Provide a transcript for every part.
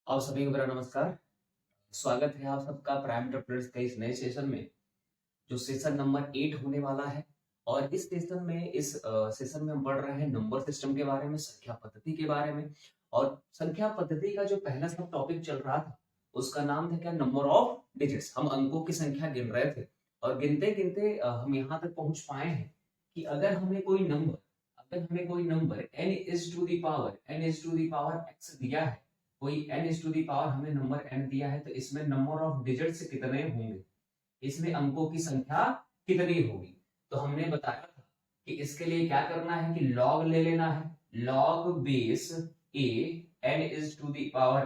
आप सभी को मेरा नमस्कार। स्वागत है आप सबका प्राइम ट्रिपलेट्स के इस नए सेशन में, जो सेशन नंबर 8 होने वाला है। और इस सेशन में सेशन में हम पढ़ रहे हैं नंबर सिस्टम के बारे में, संख्या पद्धति के बारे में। और संख्या पद्धति का जो पहला सब टॉपिक चल रहा था उसका नाम था क्या, नंबर ऑफ डिजिट्स। हम अंकों की संख्या गिन रहे थे और गिनते गिनते हम यहाँ तक पहुंच पाए हैं कि अगर हमें कोई नंबर n x दिया है, कोई n हमें नंबर n दिया है, तो इसमें नंबर ऑफ डिजिट्स कितने होंगे, इसमें अंकों की संख्या कितनी होगी। तो हमने बताया था कि इसके लिए क्या करना है कि लॉग ले लेना है, लॉग बेस a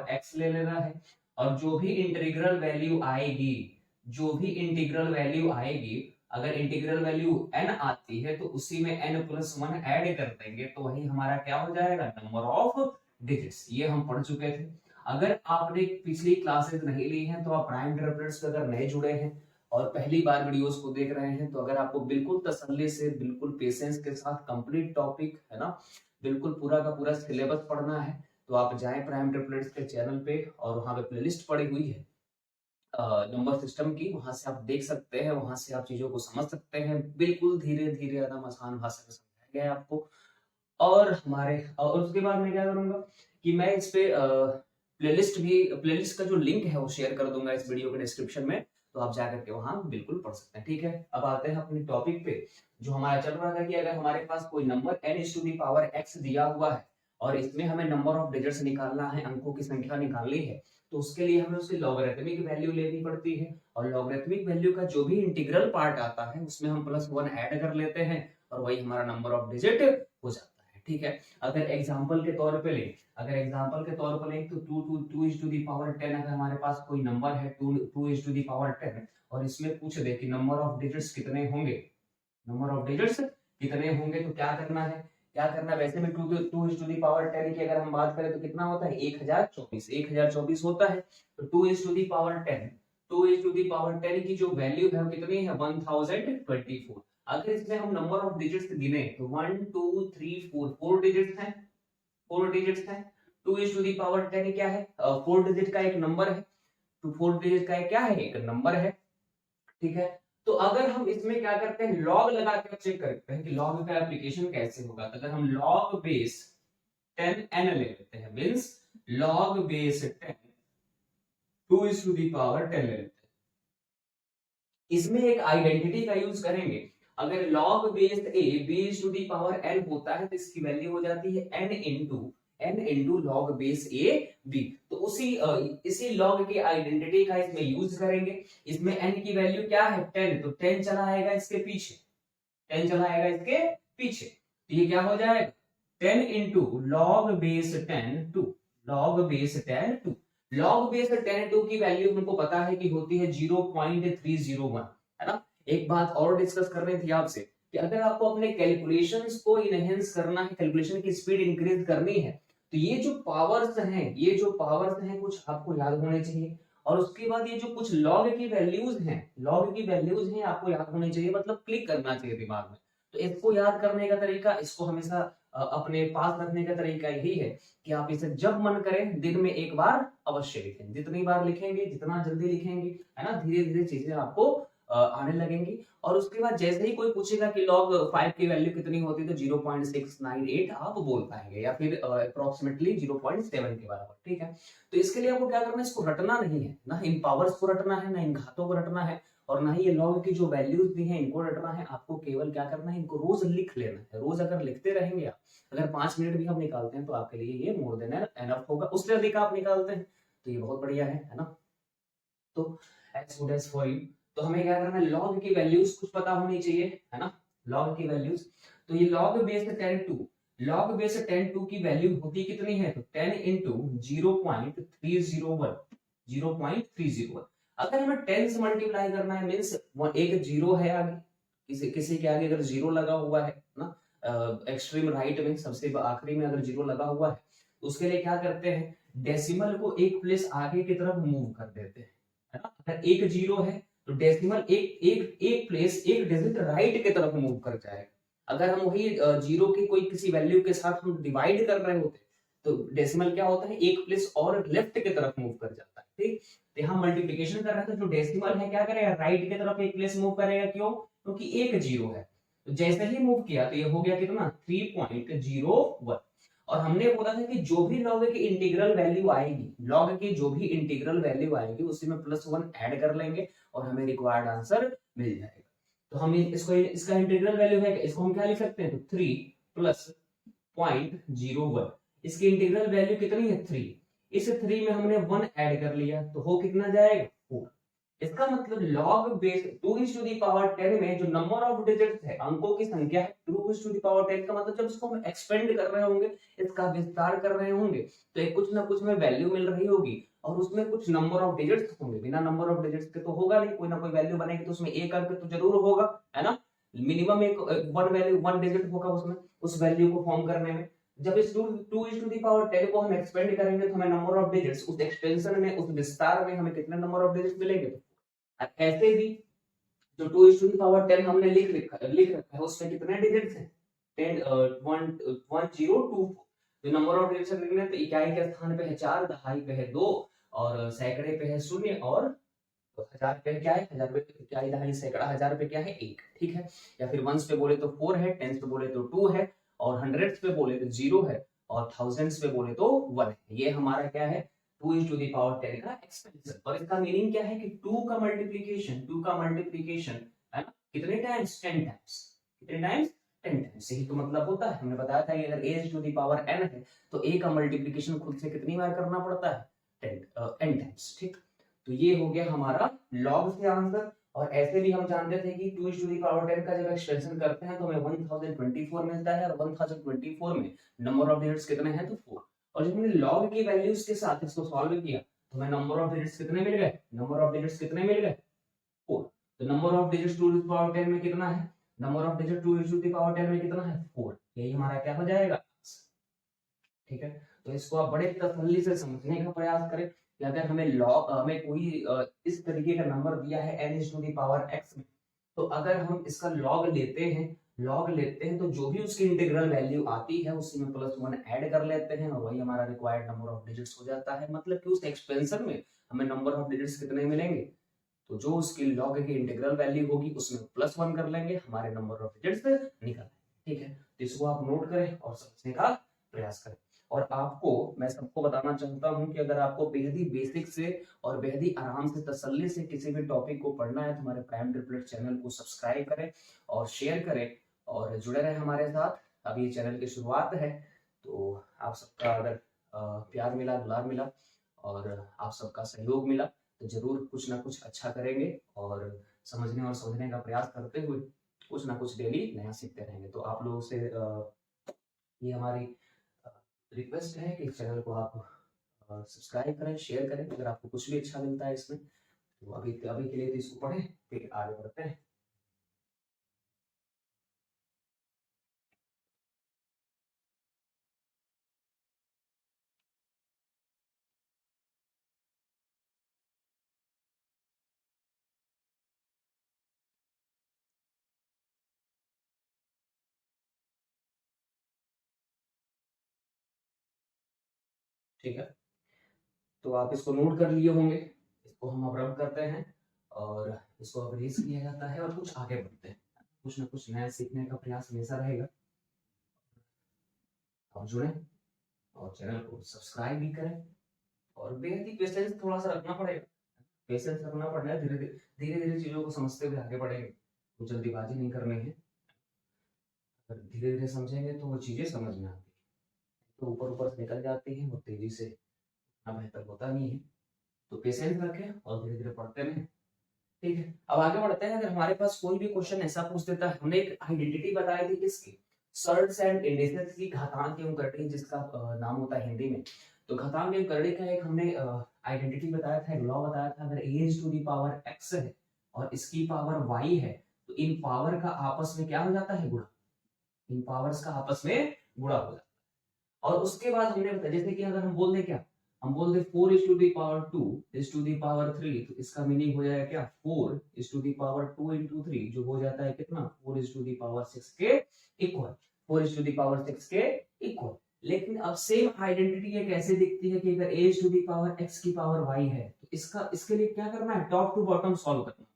x ले लेना है। और जो भी इंटीग्रल वैल्यू आएगी, अगर इंटीग्रल वैल्यू n आती है तो उसी में n+1 ऐड कर देंगे, तो वही हमारा क्या हो जाएगा, नंबर ऑफ डिजिट्स। ये हम पढ़ चुके थे। अगर आपने पिछली क्लासेस नहीं ली हैं तो आप प्राइम ट्रिपलेट्स पे अगर नए जुड़े हैं और पहली बार वीडियोस को देख रहे हैं, तो अगर आपको बिल्कुल तसल्ली से, बिल्कुल पेशेंस के साथ कंप्लीट टॉपिक है ना, बिल्कुल पूरा का पूरा सिलेबस पढ़ना है, तो आप जाएं प्राइम ट्रिपलेट्स के चैनल पे और वहां पे प्लेलिस्ट पड़ी हुई है नंबर सिस्टम की, वहां से आप देख सकते हैं, वहां से आप चीजों को समझ सकते हैं। बिल्कुल धीरे धीरे एकदम आसान भाषा में समझाया गया है आपको। और उसके बाद मैं क्या करूंगा कि मैं इस पे प्लेलिस्ट का जो लिंक है वो शेयर कर दूंगा इस वीडियो के डिस्क्रिप्शन में, तो आप जाकर के वहां बिल्कुल पढ़ सकते हैं। ठीक है, अब आते हैं अपने टॉपिक पे। जो हमारा चल रहा था कि अगर हमारे पास कोई नंबर n x दिया हुआ है और इसमें हमें नंबर ऑफ डिजिट्स निकालना है, अंकों की संख्या निकालनी है, तो उसके लिए हमें उसकी लॉगरिथमिक वैल्यू लेनी पड़ती है। और लॉगरिथमिक वैल्यू का जो भी इंटीग्रल पार्ट आता है उसमें हम +1 ऐड कर लेते हैं और वही हमारा नंबर ऑफ डिजिट हो जाता है। ठीक है, अगर एग्जांपल के तौर पे लें तो 2 अगर हमारे पास कोई नंबर है 2 और इसमें पूछ दे कि नंबर ऑफ डिजिट्स कितने होंगे, तो क्या करना वैसे में 2 की अगर हम बात करें तो कितना होता है, 1024 होता है। तो 2 की जो वैल्यू है वो कितनी है, 1024। अगर इसमें हम नंबर ऑफ डिजिट्स गिने तो 1 2 3 4 4 डिजिट्स हैं, 2 क्या है, 4 डिजिट का एक नंबर है। तो 4 डिजिट का क्या है, एक नंबर है। ठीक है, तो अगर हम इसमें क्या करते हैं, लॉग लगा कर चेक करते हैं कि लॉग का एप्लीकेशन कैसे होगा। तो अगर हम लॉग बेस 10n ले लेते हैं, मींस लॉग बेस 10 2 ले लेते हैं, इसमें एक आइडेंटिटी का यूज करेंगे। अगर log base a b n होता है तो इसकी वैल्यू हो जाती है n into log base a b। तो इसी log की आइडेंटिटी का इसमें यूज करेंगे। इसमें n की वैल्यू क्या है, 10, तो 10 चला आएगा इसके पीछे, तो ये क्या हो जाएगा, 10 into log base 10 two log base 10 की वैल्यू हमको पता है कि होती है 0.301, है ना। एक बात और डिस्कस करनी थी आपसे कि अगर आपको अपने कैलकुलेशंस को इनहेंस करना है, कैलकुलेशन की स्पीड इंक्रीज करनी है, तो ये जो पावर्स हैं कुछ आपको याद होने चाहिए। और उसके बाद ये जो कुछ लॉग की वैल्यूज हैं आपको याद होनी चाहिए, मतलब क्लिक करना चाहिए दिमाग में। तो इसको याद करने का तरीका, इसको हमेशा अपने पास रखने का तरीका यही है कि आप इसे जब मन करे दिन में एक बार अवश्य लिखें। जितनी बार लिखेंगे, जितना जल्दी लिखेंगे, है ना, धीरे धीरे चीजें आपको आने लगेंगी। और उसके बाद जैसे ही कोई पूछेगा कि log 5 की वैल्यू कितनी होती है, तो 0.698 आप बोल पाएंगे, या फिर अप्रोक्सीमेटली 0.7 के बराबर। ठीक है, तो इसके लिए आपको क्या करना है, इसको रटना नहीं है ना, इन पावर्स को रटना है, ना इन घातों को रटना है, और ना ही ये log की जो वैल्यूज दी हैं इनको रटना है। आपको केवल क्या करना है, इनको रोज लिख लेना है। रोज अगर लिखते रहेंगे आप, अगर 5 मिनट भी हम निकालते हैं तो आपके लिए ये मोर देन एनफ होगा। उससे अधिक आप निकालते हैं तो ये बहुत बढ़िया है ना। तो as good as for you. तो हमें क्या करना है, लॉग की वैल्यूज कुछ पता होनी चाहिए, है ना, लॉग की वैल्यूज। तो ये लॉग बेस 10 की वैल्यू होती कितनी है, तो 10 इंटू 0.301। अगर हमें 10 से मल्टीप्लाई करना है, मीन्स एक जीरो है आगे, किसी के आगे अगर जीरो लगा हुआ है ना, एक्सट्रीम राइट में सबसे आखिरी में अगर जीरो लगा हुआ है, तो उसके लिए क्या करते हैं, डेसिमल को एक प्लेस आगे की तरफ मूव कर देते हैं, है ना। अगर एक जीरो है तो डेसिमल एक प्लेस, एक डिजिट राइट की तरफ मूव कर जाएगा। अगर हम वही जीरो की कोई किसी वैल्यू के साथ हम डिवाइड कर रहे होते तो डेसिमल क्या होता है, एक प्लेस और लेफ्ट की तरफ मूव कर जाता है, ठीक। तो यहाँ मल्टीप्लीकेशन कर रहे हैं तो जो डेसिमल है क्या करेगा, राइट की तरफ एक प्लेस मूव करेगा, क्यों, क्योंकि एक जीरो है। तो जैसे ही मूव किया तो ये हो गया कितना 3.01। और हमने बोला था कि जो भी लॉग की इंटीग्रल वैल्यू आएगी, लॉग की जो भी इंटीग्रल वैल्यू आएगी उसी में +1 ऐड कर लेंगे और हमें रिक्वायर्ड आंसर मिल जाएगा। तो हम इसको, इसका इंटीग्रल वैल्यू है, इसको हम क्या लिख सकते हैं, तो 3 + 0.01। इसकी इंटीग्रल वैल्यू कितनी है 3, इस 3 में हमने 1 ऐड कर लिया तो हो कितना जाएगा 4। इसका मतलब log बेस 2⁻10 में जो नंबर ऑफ डिजिट्स है, अंकों की संख्या है 2⁻10 का मतलब जब इसको हम एक्सपेंड कर रहे होंगे, इसका विस्तार कर रहे होंगे तो एक कुछ ना कुछ में वैल्यू मिल रही होगी और उसमें कुछ नंबर ऑफ डिजिट्स होंगे। बिना नंबर ऑफ डिजिट्स के तो होगा नहीं, कोई ना कोई वैल्यू बनेगी तो उसमें एक अंक तो जरूर होगा, है ना। मिनिमम एक वन वैल्यू, वन डिजिट होगा उसमें, उस वैल्यू को फॉर्म करने में। जब इस 2⁻10 को हम एक्सपेंड करेंगे तो हमें नंबर ऑफ डिजिट्स, उस एक्सपेंशन में, उस विस्तार में हमें कितने नंबर ऑफ डिजिट्स मिलेंगे। ऐसे भी जो 2⁻10 हमने लिख रखा है उसमें कितने डिजिट्स हैं 10 1024। जो नंबर ऑफ डिजिट्स लिखने तो इकाई के स्थान पे है 4, दहाई पे है 2 और सैकड़े पे है 0 और हजार पे क्या है, हजार पे इकाई, दहाई, सैकड़ा, हजार पे क्या है 1, ठीक है। या फिर वंस पे बोले तो 4 है, टेंस पे बोले तो 2 है और हंड्रेड्स पे बोले तो 0 है और थाउजेंड्स पे बोले तो 1 है। ये हमारा क्या है 2⁻10 का एक्सपेंशन। और इसका मीनिंग क्या है कि 2 का मल्टीप्लीकेशन है ना, कितने टाइम्स 10 टाइम्स, कितने टाइम्स 10 टाइम्स। यही तो मतलब होता है, हमने बताया था कि अगर a⁻n है तो a का मल्टीप्लीकेशन खुद से कितनी बार करना पड़ता है 10 टाइम्स, ठीक। तो ये हो गया हमारा लॉग से आंसर। और ऐसे भी हम जानते थे कि 2⁻10 का जब एक्सपेंशन करते हैं तो हमें 1024 मिलता है और 1024 में नंबर ऑफ डिजिट्स कितने हैं तो 4। और जब हमने लॉग की वैल्यूज के साथ इसको सॉल्व किया तो हमें नंबर ऑफ डिजिट्स कितने मिल गए, नंबर ऑफ डिजिट्स कितने मिल गए 4। तो नंबर ऑफ डिजिट्स 2⁻10 में कितना है, नंबर ऑफ डिजिट 2⁻10 में कितना है 4। यही हमारा क्या हो जाएगा, ठीक है। तो इसको आप बड़े तसल्ली से समझने का प्रयास करें कि अगर हमें लॉग, हमें कोई इस तरीके का नंबर दिया है n⁻x में, तो अगर हम इसका लॉग लेते हैं, तो जो भी उसकी इंटीग्रल वैल्यू आती है उसी में +1 ऐड कर लेते हैं और वही हमारा रिक्वायर्ड नंबर ऑफ डिजिट्स हो जाता है। मतलब कि उस एक्सपेंशन में हमें नंबर ऑफ डिजिट्स कितने मिलेंगे, तो जो उसकी लॉग की इंटीग्रल वैल्यू होगी उसमें +1 कर लेंगे, हमारे नंबर ऑफ डिजिट्स निकल, ठीक है। तो इसको आप नोट करें और समझने का प्रयास करें। और आपको मैं सबको बताना चाहता हूं कि अगर आपको बेहद ही बेसिक से और बेहद ही आराम से तसल्ली से किसी भी टॉपिक को पढ़ना है तो हमारे प्राइम ट्रिपलेट चैनल को सब्सक्राइब करें और शेयर करें और जुड़े रहे हमारे साथ। अभी ये चैनल की शुरुआत है तो आप सबका अगर प्यार मिला, दुलार मिला और आप सबका सहयोग मिला तो जरूर कुछ ना कुछ अच्छा करेंगे और समझने और समझने का प्रयास करते हुए कुछ ना कुछ डेली नया सीखते रहेंगे। तो आप लोगों से ये हमारी रिक्वेस्ट है कि चैनल को आप सब्सक्राइब करें, शेयर करें। अगर आपको कुछ भी अच्छा मिलता है इसमें तो अभी के लिए तो इसको पढ़ें, फिर आगे बढ़ते हैं। ठीक है, तो आप इसको नोट कर लिए होंगे, इसको हम अब रब करते हैं और इसको अब रेस किया जाता है और कुछ आगे बढ़ते हैं। कुछ ना कुछ नया सीखने का प्रयास हमेशा रहेगा। आप जुड़ें और चैनल को सब्सक्राइब भी करें और बेहद ही पेशेंस थोड़ा सा रखना पड़ेगा, पेशेंस रखना पड़ेगा। धीरे धीरे चीजों को समझते हुए आगे बढ़ेंगे, तो जल्दीबाजी नहीं करनी है। अगर धीरे धीरे समझेंगे तो वो चीजें समझ में आती है, तो ऊपर से निकल जाती है, वो तेजी से बेहतर होता नहीं है। तो पेशेंस रखें और धीरे धीरे पढ़ते रहें, ठीक है। अब आगे बढ़ते हैं। अगर हमारे पास कोई भी क्वेश्चन ऐसा पूछ देता है, हमने एक आइडेंटिटी बताई थी किसकी, सर्ट्स एंड इंडिसेस की, घातांक एवं करड़ी जिसका नाम होता है हिंदी में। तो घातांक एवं करड़ी का एक हमने आइडेंटिटी बताया था, एक लॉ बताया था। अगर a⁻x है और इसकी पावर y है तो इन पावर का आपस में क्या हो जाता है, गुणा। इन पावर्स का आपस में गुणा हो जाता है। और उसके बाद हमने बताया, जैसे कि अगर हम बोल दे क्या, हम बोल दे 4⁻2⁻3 तो इसका मीनिंग हो जाएगा क्या 4⁻2 into 3 जो हो जाता है कितना 4⁻6 के इक्वल, 4⁻6 के इक्वल। लेकिन अब सेम आइडेंटिटी ये कैसे दिखती है कि अगर a to the power x की पावर y है तो इसके लिए क्या करना है, टॉप टू बॉटम सॉल्व करना है।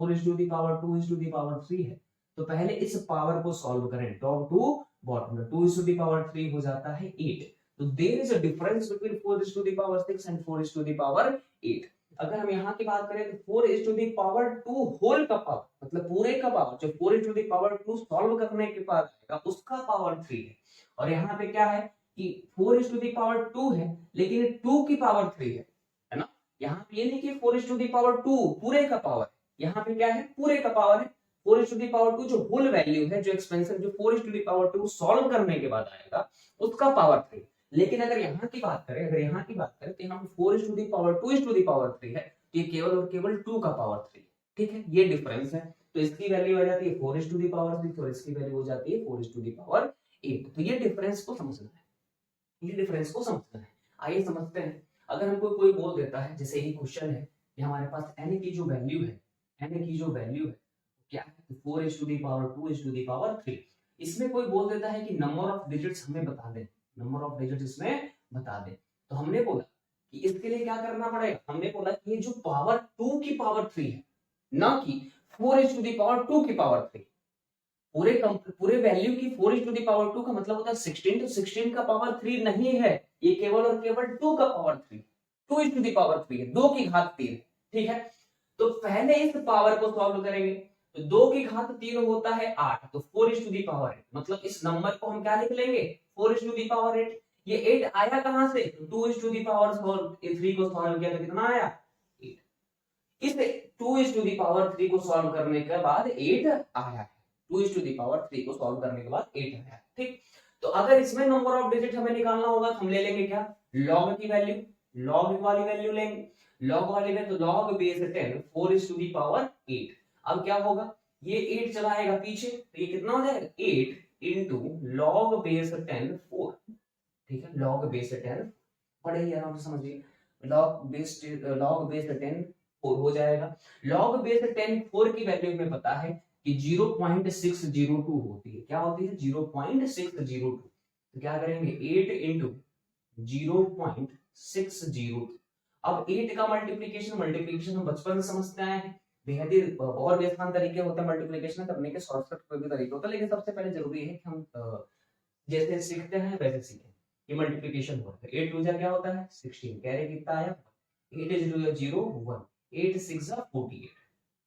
4 to the power 2 to the power 3 है तो पहले इस पावर को सॉल्व करें, top to bottom. 2 to the power 3 हो जाता है 8। तो there is a difference between 4 to the power 6 and 4 to the power 8। अगर हम यहाँ की बात करें तो 4 टू दी पावर 2 होल का पावर मतलब पूरे का पावर, जो 4 टू दी पावर 2 सॉल्व करने के बाद आएगा उसका पावर 3 है। और यहाँ पे क्या है कि 4 टू दी पावर 2 है लेकिन 2 की पावर 3 है ना। यहाँ पे ये नहीं कि 4 टू दी पावर 2 पूरे का पावर, यहाँ पे क्या है पूरे का पावर है। 4 टू दी पावर 2 जो होल वैल्यू है, जो एक्सपेंशन जो 4 टू दी पावर 2 सॉल्व करने के बाद आएगा उसका पावर 3। लेकिन अगर यहाँ की बात करें, अगर यहाँ की बात करें तो यहाँ पे 4 to the power 2 to the power 3 है, ये केवल और केवल 2 का पावर 3। ठीक है, ये डिफरेंस है। तो इसकी वैल्यू आ जाती है 4 टू दी पावर 3 और इसकी वैल्यू हो जाती है 4 टू दी पावर 8। तो ये डिफरेंस को समझना है, ये डिफरेंस को समझना है। आइए समझते हैं। अगर हमको कोई बोल देता है, जैसे ये क्वेश्चन है कि हमारे पास n की जो वैल्यू है, n की जो वैल्यू है क्या है, 4 to the power 2 to the power 3। इसमें कोई बोल देता है कि नंबर ऑफ डिजिट्स हमें बता दे, नंबर ऑफ डिजिट्स इसमें बता दे। तो हमने बोला कि इसके लिए क्या करना पड़ेगा, हमने बोला कि ये जो पावर 2 की पावर 3 है ना कि 4 टू दी पावर 2 की पावर 3, पूरे वैल्यू की 4 टू दी पावर 2 का मतलब होता है 16। तो 16 का पावर 3 नहीं है, ये केवल और केवल 2 का पावर 3, 2 टू दी पावर 3 है, 2 की घात 3। ठीक है, तो पहले इस पावर को सॉल्व करेंगे। तो 2 की घात 3 होता है 8, तो 4 टू दी पावर 8, मतलब इस नंबर को हम क्या लिख लेंगे 4 टू दी पावर 8। ये 8 आया कहां से, 2 टू दी पावर 3 को सॉल्व किया तो कितना आया 8। इस 2 टू दी पावर 3 को सॉल्व करने के बाद 8 आया है, 2 टू दी पावर 3 को सॉल्व करने के बाद 8 आया है। ठीक, तो अगर इसमें नंबर ऑफ डिजिट हमें निकालना होगा तो हम ले लेंगे क्या, लॉग की वैल्यू, लॉग वाली वैल्यू लेंगे। लॉग वाली वैल्यू तो log base 10 4 to the power 8। अब क्या होगा, ये 8 चला आएगा पीछे तो ये कितना हो जाएगा 8 इंटू लॉग बेस 10 4। ठीक है, लॉग बेस 10 पढ़े ही आराम से समझिए, लॉग बेस 10 4 हो जाएगा। लॉग बेस 10 4 की वैल्यू हमें पता है कि 0.602 होती है। क्या होती है 0.602। तो क्या करेंगे 8 इंटू 0.602। अब 8 का मल्टीप्लीकेशन हम बचपन से समझते आए हैं, बेहद ही बहुत भी आसान तरीके होते हैं मल्टीप्लीकेशन करने के, शॉर्टकट कोई भी तरीके होता है, लेकिन सबसे पहले जरूरी है कि हम जैसे सीखते हैं वैसे सीखें। ये मल्टीप्लीकेशन होता है, 8 टू जा क्या होता है 16, कैरी कितना आया 8 इज 0 1, 8 6 जा 48।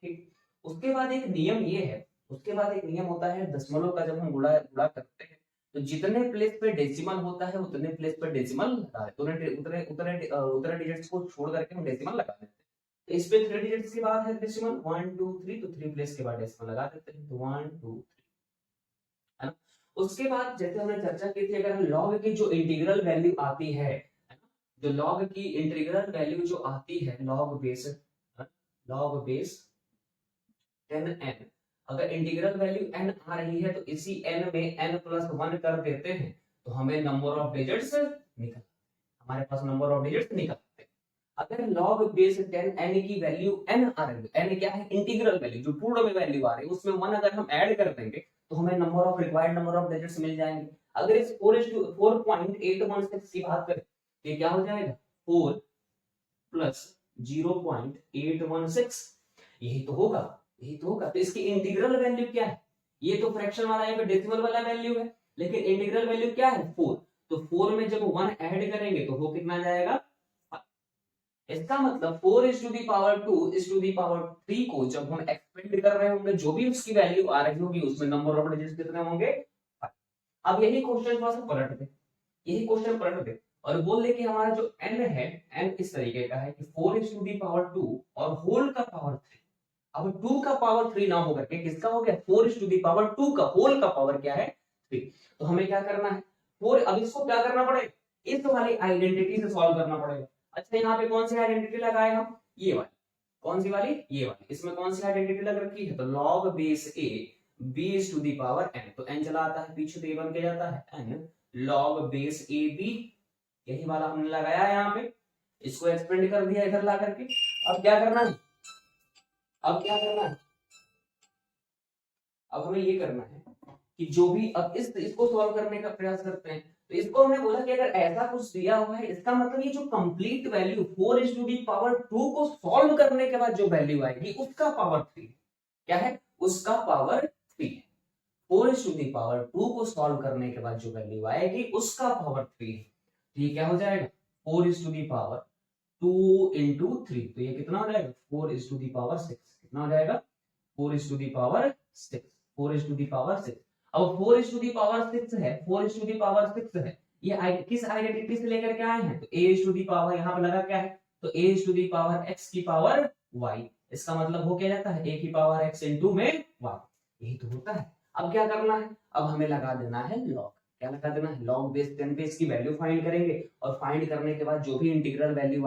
ठीक, उसके बाद एक नियम ये है, उसके बाद एक नियम होता है दशमलव का, जब हम गुणा गुणा करते हैं तो जितने प्लेस पे डेसिमल होता है उतने प्लेस पे डेसिमल लगा देते हैं, उतने उतने उतने डिजिट्स को छोड़ करके हम डेसिमल लगा देते हैं। तो इस पे 3 डिजिट्स के बाद है डेसिमल 1 2 3, तो 3 प्लेस के बाद डेसिमल लगा देते हैं, तो 1 2 3 है ना। उसके बाद जैसे हमने चर्चा की थी, अगर लॉग की जो इंटीग्रल वैल्यू आती है ना, जो लॉग की इंटीग्रल वैल्यू जो आती है लॉग बेस 10n, अगर इंटीग्रल वैल्यू n आ रही है तो इसी n में n प्लस 1 कर देते हैं तो हमें नंबर ऑफ डिजिट्स निकल, हमारे पास नंबर ऑफ डिजिट्स निकलते हैं। अगर log बेस 10 n की वैल्यू n आ रही है, n क्या है इंटीग्रल वैल्यू जो पूर्ण में वैल्यू आ रही है, उसमें 1 अगर हम ऐड कर देंगे तो हमें number of required number of digits मिल जाएंगे। अगर इस 4.816 की बात करें तो ये क्या हो जाएगा 4 प्लस 0.816, यही तो होगा, यही तो होगा। तो इसकी इंटीग्रल वैल्यू क्या है, ये तो फ्रैक्शन वाला है, डेसिमल वाला वैल्यू है, लेकिन इंटीग्रल वैल्यू क्या है 4। तो 4 में जब 1 ऐड करेंगे तो वो कितना जाएगा, इसका मतलब 4 is to the power 2 is to the power 3 को जब हम एक्सपेंड कर रहे होंगे, जो भी उसकी वैल्यू आ रही होगी उसमें नंबर ऑफ डिजिट्स कितने होंगे 5। अब यही क्वेश्चन थोड़ा सा पलट दे, यही क्वेश्चन पलट दे और बोल दे कि हमारा जो n है, n इस तरीके का है कि 4 is to the power 2 और होल का पावर 3। अब 2 का पावर 3 ना होकर के किसका हो गया 4 is to the power 2 का होल का पावर क्या है 3। तो हमें क्या करना है 4, अब इसको क्या करना पड़ेगा, इस वाली आइडेंटिटी से सॉल्व करना पड़ेगा। अच्छा, यहाँ पे कौन सी आइडेंटिटी लगाए हम, ये वाली, कौन सी वाली, ये वाली। इसमें कौन सी आइडेंटिटी लग रखी है, तो log base a b is to the power n, तो n चला आता है पीछे तो ये बन के जाता है n log base a b, यही वाला हमने लगाया है यहाँ पे, इसको एक्सपेंड कर दिया इधर ला करके। अब क्या करना है, अब क्या करना है, अब हमें ये करना है कि जो भी अब इसको सॉल्व करने का प्रयास करते हैं तो इसको हमने बोला कि अगर ऐसा कुछ दिया हुआ है, इसका मतलब ये जो कंप्लीट वैल्यू 4:2 को सॉल्व करने के बाद जो वैल्यू आएगी उसका पावर 3 क्या है, उसका पावर 3 है। 4:2 को सॉल्व करने के बाद जो वैल्यू आएगी उसका पावर 3 है। तो ये क्या हो जाएगा, 4:2 इंटू 3, तो ये कितना हो जाएगा, 4:6। कितना हो जाएगा, 4:6, 4:6। अब 4:6 है, 4:6 है, ये किस आइडेंटिटी से लेकर के आए हैं, तो a यहाँ पे लगा क्या है, तो x की पावर y, इसका मतलब हो क्या जाता है, a की पावर x इंटू में y, यही तो होता है। अब क्या करना है, अब हमें लगा देना है लॉग, क्या लगा देना है, लॉग बेस 10 पे इसकी वैल्यू फाइंड करेंगे, और फाइंड करने के बाद जो भी इंटीग्रल वैल्यू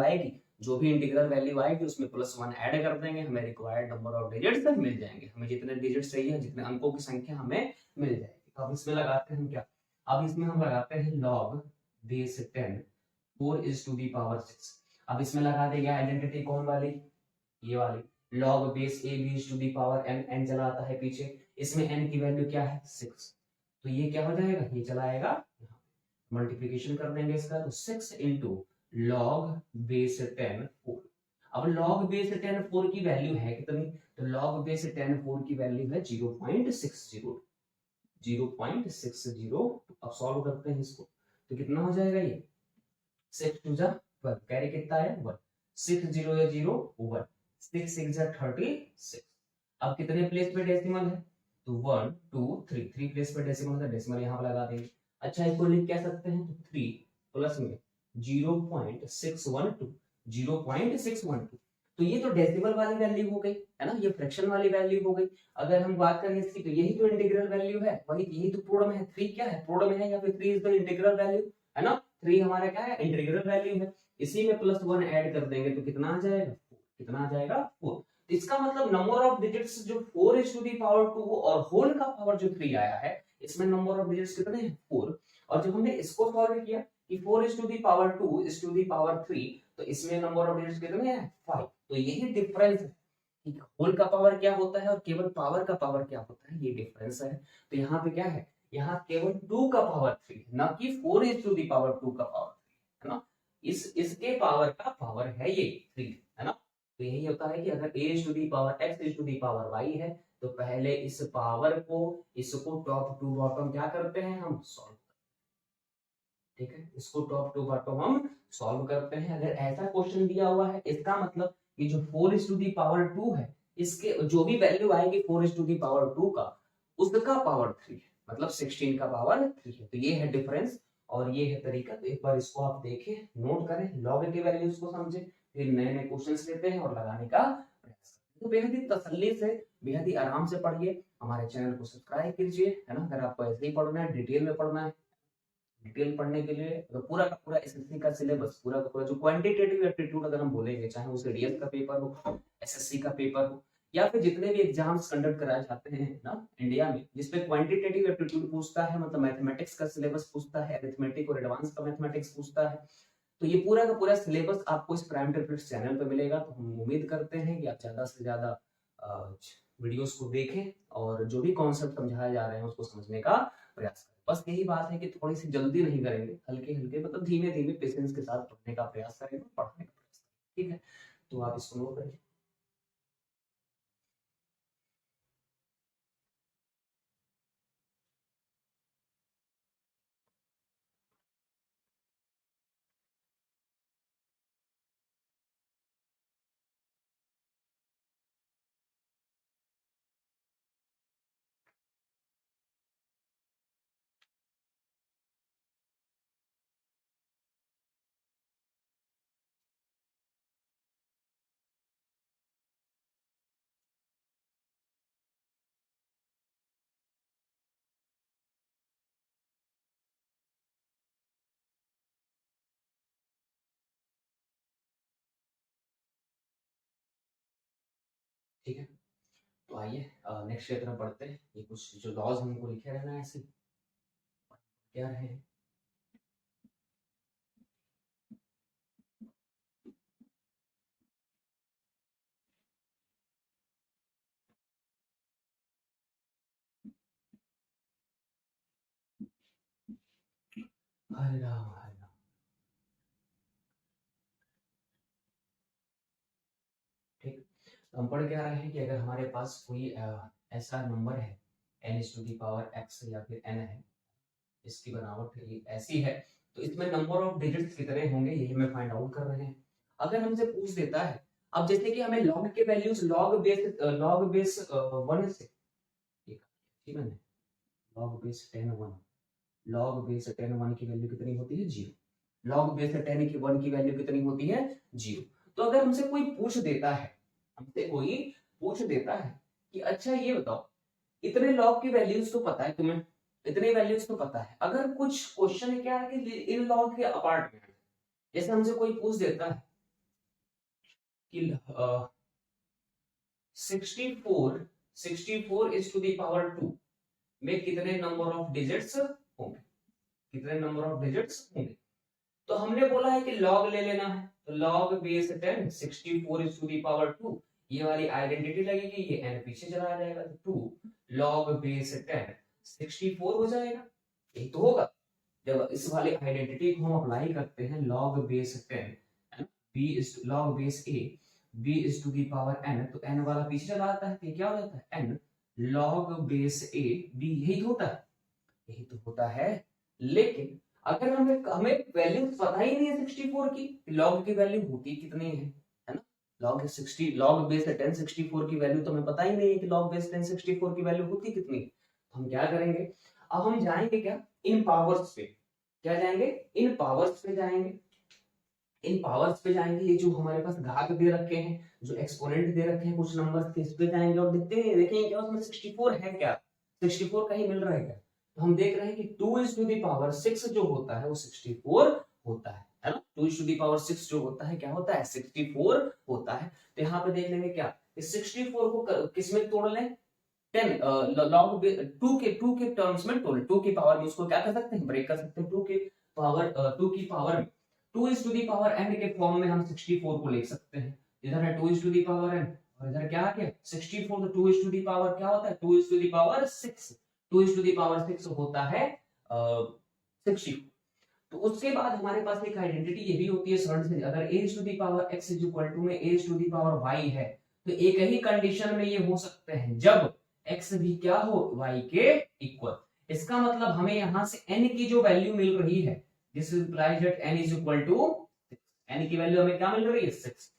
आएगी उसमें +1 ऐड कर देंगे, हमें रिक्वायर्ड नंबर ऑफ डिजिट्स मिल जाएंगे, हमें जितने डिजिट्स चाहिए, जितने अंकों की संख्या हमें मिल जाएगी। अब इसमें लगाते हैं क्या, अब इसमें हम लगाते हैं log बेस 10 4:6। अब इसमें लगा देंगे आइडेंटिटी कौन वाली, ये वाली, log बेस a n चला आता है पीछे, इसमें n की वैल्यू क्या है 6, तो ये क्या हो जाएगा, ये चला आएगा, मल्टीप्लीकेशन कर देंगे इसका, तो 6 इंटू लॉग बेस 10 4। अब log बेस 10 4 की वैल्यू है कितनी, तो log बेस 10 4 की वैल्यू है 0.60, 0.60। अब सॉल्व करते हैं इसको, तो कितना हो जाएगा ये, 6 2 जा 1, कैरी कितना है 1, 6 0 या 0 1, 6 6 जा 36। अब कितने प्लेस पे डेसिमल है, तो 1 2 3, 3 प्लेस पे डेसिमल है, डेसिमल यहाँ पर लगा देंगे। अच्छा इसको लिख क्या सकते हैं, तो 3 प्लस में 0.612, 0.612, तो ये तो डेसिमल वाली वैल्यू हो गई है ना, ये फ्रैक्शन वाली वैल्यू हो गई। अगर हम बात करें इसकी, तो यही तो इंटीग्रल वैल्यू है, वही यही तो प्रोड में है, 3 क्या है, प्रोड में है, या फिर 3 इज द इंटीग्रल वैल्यू, है ना, 3 हमारा क्या है, इंटीग्रल वैल्यू है। इसी में +1 ऐड कर देंगे तो कितना आ जाएगा, कितना आ जाएगा 4। इसका मतलब नंबर ऑफ डिजिट्स जो 4:2 और होल का पावर जो 3 आया है, इसमें नंबर ऑफ डिजिट्स कितने हैं 4। और जब हमने इसको सॉल्व किया कि 4:2 3, तो इसमें नंबर ऑफ डिजिट्स कितने हैं 5। तो यही डिफरेंस है कि होल का पावर क्या होता है और केवल पावर का पावर क्या होता है, ये डिफरेंस है। तो यहाँ पे क्या है, यहाँ केवल 2 का पावर 3, ना कि 4:2 का पावर 3, है ना, इसके पावर का पावर है ये 3, है ना। तो यही होता है कि अगर x है, तो पहले इस पावर को, इसको टॉप टू बॉटम क्या करते हैं हम, सॉल्व, ठीक है, इसको टॉप टू बॉटम हम सॉल्व करते हैं। अगर ऐसा क्वेश्चन दिया हुआ है, इसका मतलब कि जो 4:2 है, इसके जो भी वैल्यू आएगी 4:2 का, उसका पावर 3 है, मतलब 16 का पावर 3 है। तो ये है डिफरेंस और ये है तरीका। तो एक बार इसको आप देखें, नोट करें, लॉग के वैल्यूज को समझें, फिर नए नए क्वेश्चंस लेते हैं और लगाने का प्रयास करते हैं। तो बेहद ही तसल्ली से, बेहद ही आराम से पढ़िए, हमारे चैनल को सब्सक्राइब कीजिए, है ना। अगर आपको ऐसे ही पढ़ना है, डिटेल में पढ़ना है, डिटेल पढ़ने के लिए तो पूरा का पूरा एसएससी का सिलेबस, पूरा का पूरा जो क्वांटिटेटिव एप्टीट्यूड अगर हम बोलेंगे, चाहे वो डीएस का पेपर हो, एसएससी का पेपर हो, या फिर जितने भी एग्जाम्स कंडक्ट कराए जाते हैं ना इंडिया में, जिसपे क्वांटिटेटिव एप्टीट्यूड पूछता है, मतलब मैथमेटिक्स का सिलेबस पूछता है, अरिथमेटिक और एडवांस का मैथमेटिक्स पूछता है, तो ये पूरा का पूरा सिलेबस आपको इस प्राइम ट्रिपलेट्स चैनल पे मिलेगा। तो हम उम्मीद करते हैं कि आप ज्यादा से ज्यादा वीडियोस को देखें और जो भी कॉन्सेप्ट समझाए जा रहे हैं उसको समझने का प्रयास करें। बस यही बात है कि थोड़ी सी जल्दी नहीं करेंगे, हल्के हल्के, मतलब धीमे धीमे पेशेंस के साथ पढ़ने का प्रयास करेंगे, पढ़ने का प्रयास करेंगे, ठीक है। तो आप इसको नोट करें। ठीक है, तो आइए नेक्स्ट की तरफ बढ़ते हैं। ये कुछ जो लॉज हमको लिखे रहना है ऐसे क्या रहे हैं। हरे राम हरे राम। ठीक, तो हम पढ़ क्या रहे हैं कि अगर हमारे पास कोई ऐसा नंबर है n⁻x या फिर n है, इसकी बनावट ऐसी है, तो इसमें नंबर ऑफ डिजिट्स कितने होंगे यही हमें फाइंड आउट कर रहे हैं। अगर हमसे पूछ देता है, अब जैसे कि हमें लॉग के वैल्यूज लॉग बेस 1 से, ठीक है, लॉग बेस 10 1, लॉग बेस 10 1 की वैल्यू कितनी होती है 0, लॉग बेस 10 की 1 की वैल्यू कितनी होती है 0। तो अगर हमसे कोई पूछ देता है, हमसे कोई पूछ देता है कि अच्छा ये बताओ, इतने लॉग की वैल्यूज तो पता है तुम्हें, इतनी वैल्यूज तो पता है, अगर कुछ क्वेश्चन क्या है कि इन लॉग के अपार्ट में, जैसे हमसे कोई पूछ देता है कि 64 इज टू द पावर 2 में कितने नंबर ऑफ डिजिट्स होंगे, कितने नंबर ऑफ डिजिट्स होंगे। तो हमने बोला है कि लॉग ले लेना है, तो log base 10 64 is to the power 2, ये वाली आइडेंटिटी लगेगी, ये n पीछे चला जाएगा, तो 2 लॉग बेस 10 64 हो जाएगा, यही तो होगा। जब इस वाली आइडेंटिटी को हम अप्लाई करते हैं log base 10 b is log base a b is to the power n, तो n वाला पीछे चला आता है, तो क्या हो जाता है n log base a b, यही तो होता है, यही तो होता है। लेकिन अगर हमें वैल्यू पता ही नहीं है 64 की, लॉग की वैल्यू होती कितनी है ना, लॉग 60 लॉग बेस 10 64 की वैल्यू तो हमें पता ही नहीं है कि लॉग बेस 10 64 की वैल्यू होती कितनी। तो हम क्या करेंगे, अब हम जाएंगे क्या इन पावर्स पे, क्या जाएंगे इन पावर्स पे जाएंगे, इन पावर्स पे जाएंगे, ये जो हमारे पास घात दे रखे हैं, जो एक्सपोनेंट दे रखे हैं कुछ नंबर्स के, इस पे जाएंगे और देखते हैं, देखेंगे क्या उसमें 64 है क्या, 64 का ही मिल रहा है क्या। तो हम देख रहे हैं कि 2 इज टू द पावर 6 जो होता है वो 64 होता है ना, 2 इज टू द पावर 6 जो होता है क्या होता है 64 होता है। तो यहाँ पे देख लेंगे क्या, इस 64 को किस में तोड़ लें, 10 लॉग 2 के टर्म्स में तोड़, 2 की पावर में उसको क्या कर सकते हैं, ब्रेक कर सकते हैं, 2 की पावर में 2 is to the power n के फॉर्म में हम 64 को लिख सकते हैं, इधर है 2 is to the power n और इधर क्या आ गया 64, तो 2 इज टू दी पावर क्या होता है 2 is to the power 6, 2 is to the power 6 होता है 64। तो उसके बाद हमारे पास एक आइडेंटिटी ये भी होती है सरल से, अगर a is to the power x is equal to में a is to the power y है, तो एक ही कंडीशन में ये हो सकते हैं जब x भी क्या हो y के इक्वल। इसका मतलब हमें यहां से n की जो वैल्यू मिल रही है, this implies that n is equal to, n की वैल्यू हमें क्या मिल रही है 6।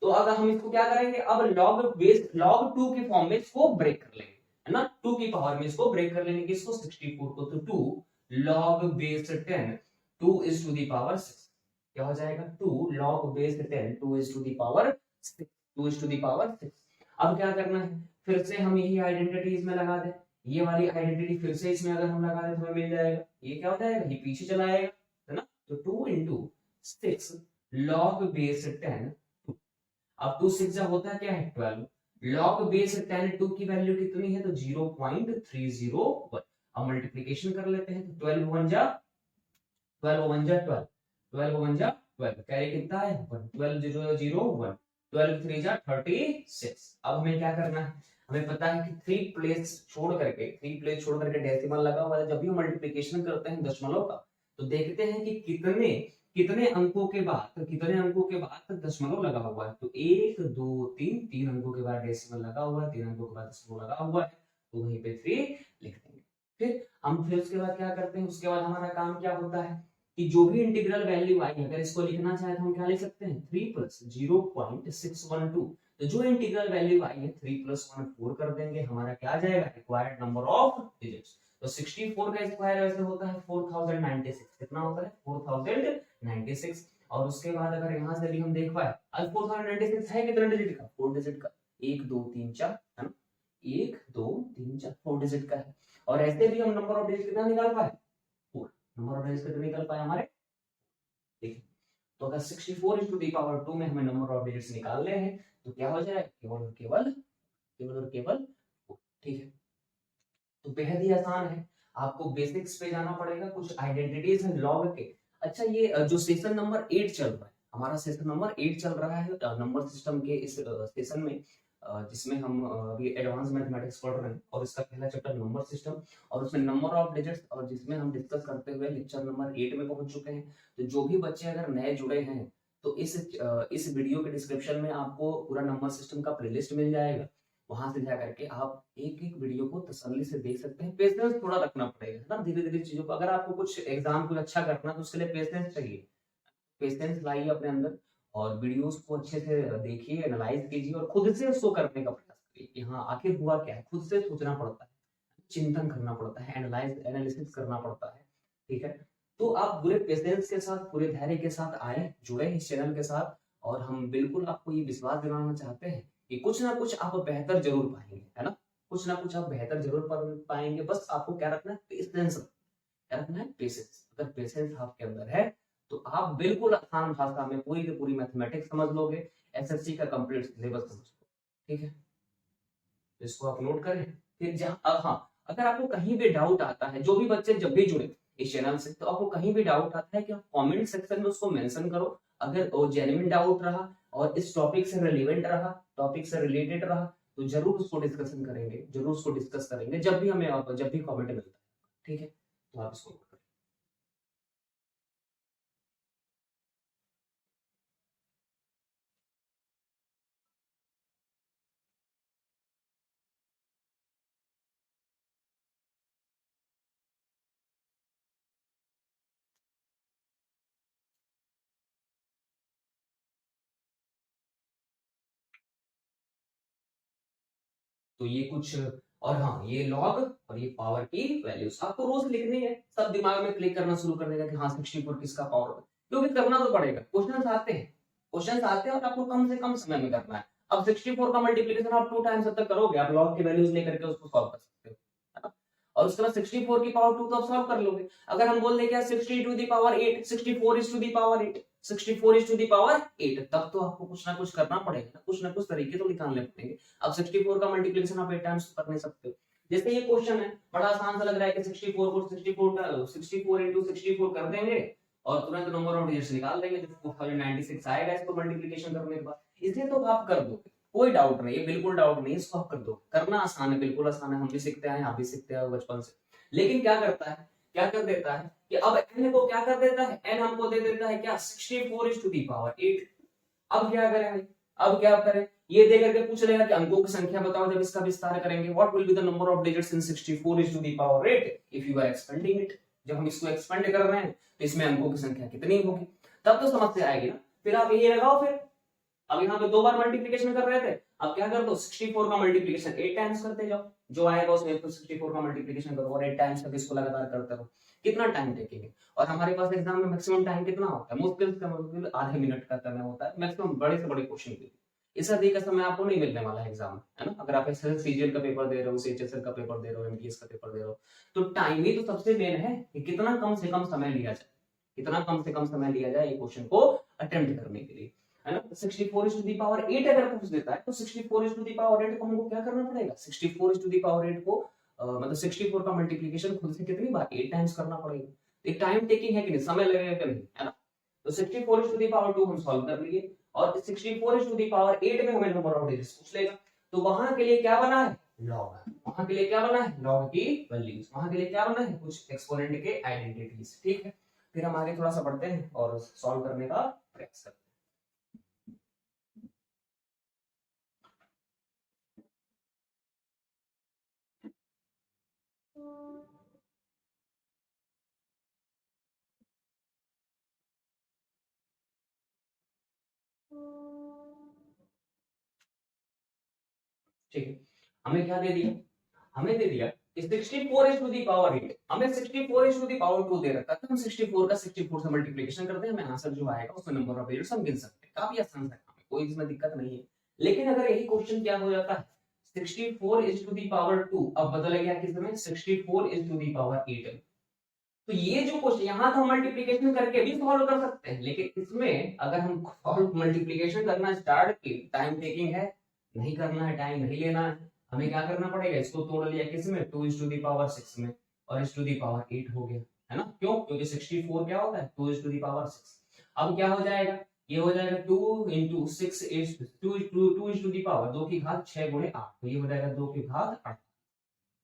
तो अगर हम इसको क्या करेंगे, अब लॉग बेस लॉग 2 के फॉर्म में इसको ब्रेक कर लेंगे, है ना, 2 की पावर में इसको ब्रेक कर लेंगे, किसको 64 को, तो 2 log base 10 2 is to the power 6, क्या हो जाएगा 2 log base 10 2 is to the power 6, 2 is to the power 6। अब क्या करना है, फिर से हम यही आइडेंटिटी इसमें लगा दें, ये वाली आइडेंटिटी फिर से इसमें अगर हम लगा दें तो हमें मिल जाएगा, ये क्या हो जाएगा ये पीछे चला आएगा, है ना, तो 2 into 6 log base 10 2, अब 2 6 होता है क्या है 12, log base 10 2 की वैल्यू कितनी है तो 0.301, अब मल्टीप्लिकेशन कर लेते हैं, तो 12 1 जा 12 1 जा 12, 12 1 जा 12, कैरी कितना है 1, 12 0 0 1, 12 3 जा 36। अब हमें क्या करना है, हमें पता है कि 3 प्लेस छोड़ करके डेसिमल लगा हुआ है, जब भी हम मल्टीप्लिकेशन करते हैं दशमलव का, तो देखते हैं कि कितने कितने अंकों के बाद दशमलव लगा हुआ है, तो 1 2 3 3 अंकों के बाद डेसिमल लगा हुआ है, 3 अंकों के बाद दशमलव लगा हुआ है, तो वहीं पे 3 लिख देंगे। फिर उसके बाद क्या करते हैं, उसके बाद हमारा काम क्या होता है कि जो भी इंटीग्रल वैल्यू आई, अगर इसको लिखना चाहे तो हम क्या लिख सकते हैं 3 + 0.612, तो जो इंटीग्रल वैल्यू आई है 3 + 1 4 कर देंगे, हमारा क्या आ जाएगा रिक्वायर्ड नंबर ऑफ डिजिट्स। तो 64 का स्क्वायर वैसे होता है 4096, कितना होता है 4096, और उसके बाद अगर यहां से भी हम देख पाए, अब 4096 है कितने डिजिट का 4 डिजिट का, 1 2 3 4 है ना, 1 2 3 4 4 डिजिट का है, और ऐसे भी हम नंबर ऑफ डिजिट कितना निकाल पाए 4, नंबर ऑफ डिजिट कितने निकल पाए हमारे, देखिए। तो अगर 64 into the power 2 में हमें नंबर ऑफ डिजिट्स निकालने हैं तो क्या हो जाएगा केवल और केवल 4, ठीक है। तो बेहद ही आसान है, आपको बेसिक्स पे जाना पड़ेगा, कुछ आइडेंटिटीज हैं लॉग के। अच्छा, ये जो सेशन नंबर 8 चल रहा है, हमारा सेशन नंबर 8 चल रहा है नंबर सिस्टम के इस सेशन में, जिसमें हम अभी एडवांस मैथमेटिक्स पढ़ रहे हैं और इसका पहला चैप्टर नंबर सिस्टम और उसमें नंबर ऑफ डिजिट्स, और जिसमें हम डिस्कस करते हुए लेक्चर नंबर 8 में पहुंच चुके हैं। तो जो भी बच्चे अगर नए जुड़े हैं तो इस वीडियो के डिस्क्रिप्शन में आपको पूरा नंबर सिस्टम का प्लेलिस्ट मिल जाएगा, वहां से जाकर के आप एक एक वीडियो को तसल्ली से देख सकते हैं। पेशेंस थोड़ा रखना पड़ेगा ना, धीरे धीरे चीजों को, अगर आपको कुछ एग्जाम कुछ अच्छा करना है तो उसके लिए पेशेंस चाहिए। पेशेंस लाइए अपने अंदर और वीडियोस को अच्छे से देखिए, एनालाइज कीजिए और खुद से उसको करने का प्रयास करिए कि हाँ आखिर हुआ क्या है। खुद से सोचना पड़ता है, चिंतन करना पड़ता है, एनालिसिस करना पड़ता है। ठीक है, तो आप पूरे पेशेंस के साथ, पूरे धैर्य के साथ आए, जुड़े इस चैनल के साथ, और हम बिल्कुल आपको ये विश्वास दिलाना चाहते हैं कि कुछ ना कुछ आप बेहतर जरूर पाएंगे, है ना। कुछ ना कुछ आप बेहतर जरूर पाएंगे, बस आपको क्या रखना है, पेशेंस। क्या रखना है, पेशेंस। अगर पेशेंस आपके अंदर है तो आप बिल्कुल आसान भाषा में पूरी की पूरी मैथमेटिक्स समझ लोगे, एसएससी का कंप्लीट सिलेबस समझ लो। ठीक है, तो इसको आप नोट करें। फिर जहां हाँ, अगर आपको कहीं भी डाउट आता है, जो भी बच्चे जब भी जुड़े इस चैनल से, तो आपको कहीं भी डाउट आता है कि आप कमेंट सेक्शन में उसको मेंशन करो। अगर वो जेन्युइन डाउट रहा और इस टॉपिक से रिलेवेंट रहा, टॉपिक से रिलेटेड रहा, तो जरूर उसको डिस्कशन करेंगे, जरूर उसको डिस्कस करेंगे जब भी हमें जब भी कमेंट मिलता है। ठीक है, तो आप इसको तो ये कुछ, और हाँ ये लॉग और ये पावर की वैल्यूज आपको रोज लिखनी है। सब दिमाग में क्लिक करना शुरू कर देगा कि हाँ 64 किसका पावर है, क्योंकि करना तो पड़ेगा। क्वेश्चन आते हैं, क्वेश्चन आते हैं और आपको कम से कम समय में करना है। अब 64 का मल्टीप्लीकेशन आप 2 टाइम्स तक करोगे, आप लॉग की वैल्यूज लेकर के उसको सॉल्व कर सकते हो, है ना। और उसके बाद 64 की पावर 2 तो आप सॉल्व कर लोगे। अगर हम बोल दें क्या 60 to the power 8, 64 is to the power 8, 64 is to the power 8, तब तो आपको कुछ ना कुछ करना पड़ेगा, कुछ ना कुछ तरीके तो निकालने पड़ेंगे। अब 64 का मल्टीप्लिकेशन आप 8 टाइम्स कर नहीं सकते हो। जैसे ये क्वेश्चन है, बड़ा आसान सा लग रहा है कि 64 को 64 into 64 कर देंगे और तुरंत नंबर ऑफ डिजिट्स निकाल देंगे, जो 2096 आएगा इसको मल्टीप्लिकेशन करने के बाद। इसे तो आप कर दोगे, कोई डाउट नहीं है, बिल्कुल डाउट नहीं है, इसको आप कर दो। करना आसान है, बिल्कुल आसान है, हम भी सीखते हैं, आप भी सीखते हैं बचपन से। लेकिन क्या करता है, क्या कर देता है कि अब n को क्या कर देता है, n हमको दे देता है क्या 64 is to the power 8। अब क्या करें भाई, अब क्या करें, ये दे करके पूछ लेगा कि अंकों की संख्या बताओ जब इसका विस्तार करेंगे, what will be the number of digits in 64 is to the power 8 if you are expanding it. जब हम इसको एक्सपेंड कर रहे हैं तो इसमें अंकों की संख्या कितनी होगी, तब तो समस्या आएगी ना। फिर आप ये लगाओ, फिर अब यहाँ पे 2 बार मल्टीप्लिकेशन कर रहे थे, अब क्या कर दो 64 का मल्टीप्लिकेशन 8 टाइम्स करते जाओ, जो आएगा उसमें 64 का मल्टीप्लिकेशन करो और 8 टाइम्स तक इसको लगातार करते रहो। कितना टाइम टेकिंग, और हमारे पास एग्जाम में मैक्सिमम टाइम कितना होता है, मुश्किल से मुश्किल आधे मिनट का समय होता है मैक्सिमम, बड़े से बड़े क्वेश्चन के लिए। इस अधिक का समय आपको नहीं मिलने वाला है एग्जाम में, है ना। अगर आप सीजीएल का पेपर दे रहे हो, सीएचएसएल का पेपर दे रहे हो, एमटीएस का पेपर दे रहे हो, तो टाइम ही तो सबसे मेन है कि कितना कम से कम समय लिया जाए, कितना कम से कम समय लिया जाए ये क्वेश्चन को अटेम्प्ट करने के लिए, है ना। 64 is to the power 8 अगर पूछ देता है तो 64 is to the power 8 को हमको क्या करना पड़ेगा, 64 is to the power 8 को मतलब 64 का मल्टीप्लिकेशन खुद से कितनी बार 8 टाइम्स करना पड़ेगा। एक टाइम टेकिंग है कि नहीं, समय लगेगा कि नहीं, है ना। तो 64 is to the power 2 हम सॉल्व कर लिए और 64 is to the power 8 में हमें नंबर ऑफ डिजिट्स पूछ लेगा। तो वहां के लिए क्या बना है, लॉग। वहां के लिए क्या बना है, लॉग की वैल्यूज। वहां के लिए क्या बना है, कुछ एक्सपोनेंट के आइडेंटिटीज। ठीक है, फिर हम आगे थोड़ा सा बढ़ते हैं और सॉल्व करने का प्रयास करते हैं। ठीक है, हमें क्या दे दिया, हमें दे दिया 64 is to the power 8, हमें 64 is to the power 2 दे रखा था। हम 64 का 64 से मल्टीप्लिकेशन करते हैं, हमें आंसर जो आएगा उसमें नंबर ऑफ डिजिट्स हम गिन सकते हैं। काफी आसान है, कोई इसमें दिक्कत नहीं है। लेकिन अगर यही क्वेश्चन क्या हो जाता है 64 is to the power 2, अब बदल गया किसमें 64 is to the power 8। तो ये जो क्वेश्चन यहाँ तो हम मल्टीप्लिकेशन करके भी सॉल्व कर सकते हैं, लेकिन इसमें अगर हम सॉल्व मल्टीप्लिकेशन करना स्टार्ट की, टाइम टेकिंग है, नहीं करना है, टाइम नहीं लेना है, हमें क्या करना पड़ेगा, इसको तोड़ लिया किसमें 2 is to the power 6 में और is to the power 8 हो गया, है ना। क्यों, क्योंकि 64 क्या होता है 2 is to the power 6। अब क्या हो जाएगा ये हो जाएगा 2 इंटू 6 2 टू दी पावर 2 की घात 6 गुणे 8, तो ये हो जाएगा 2 की घात 8,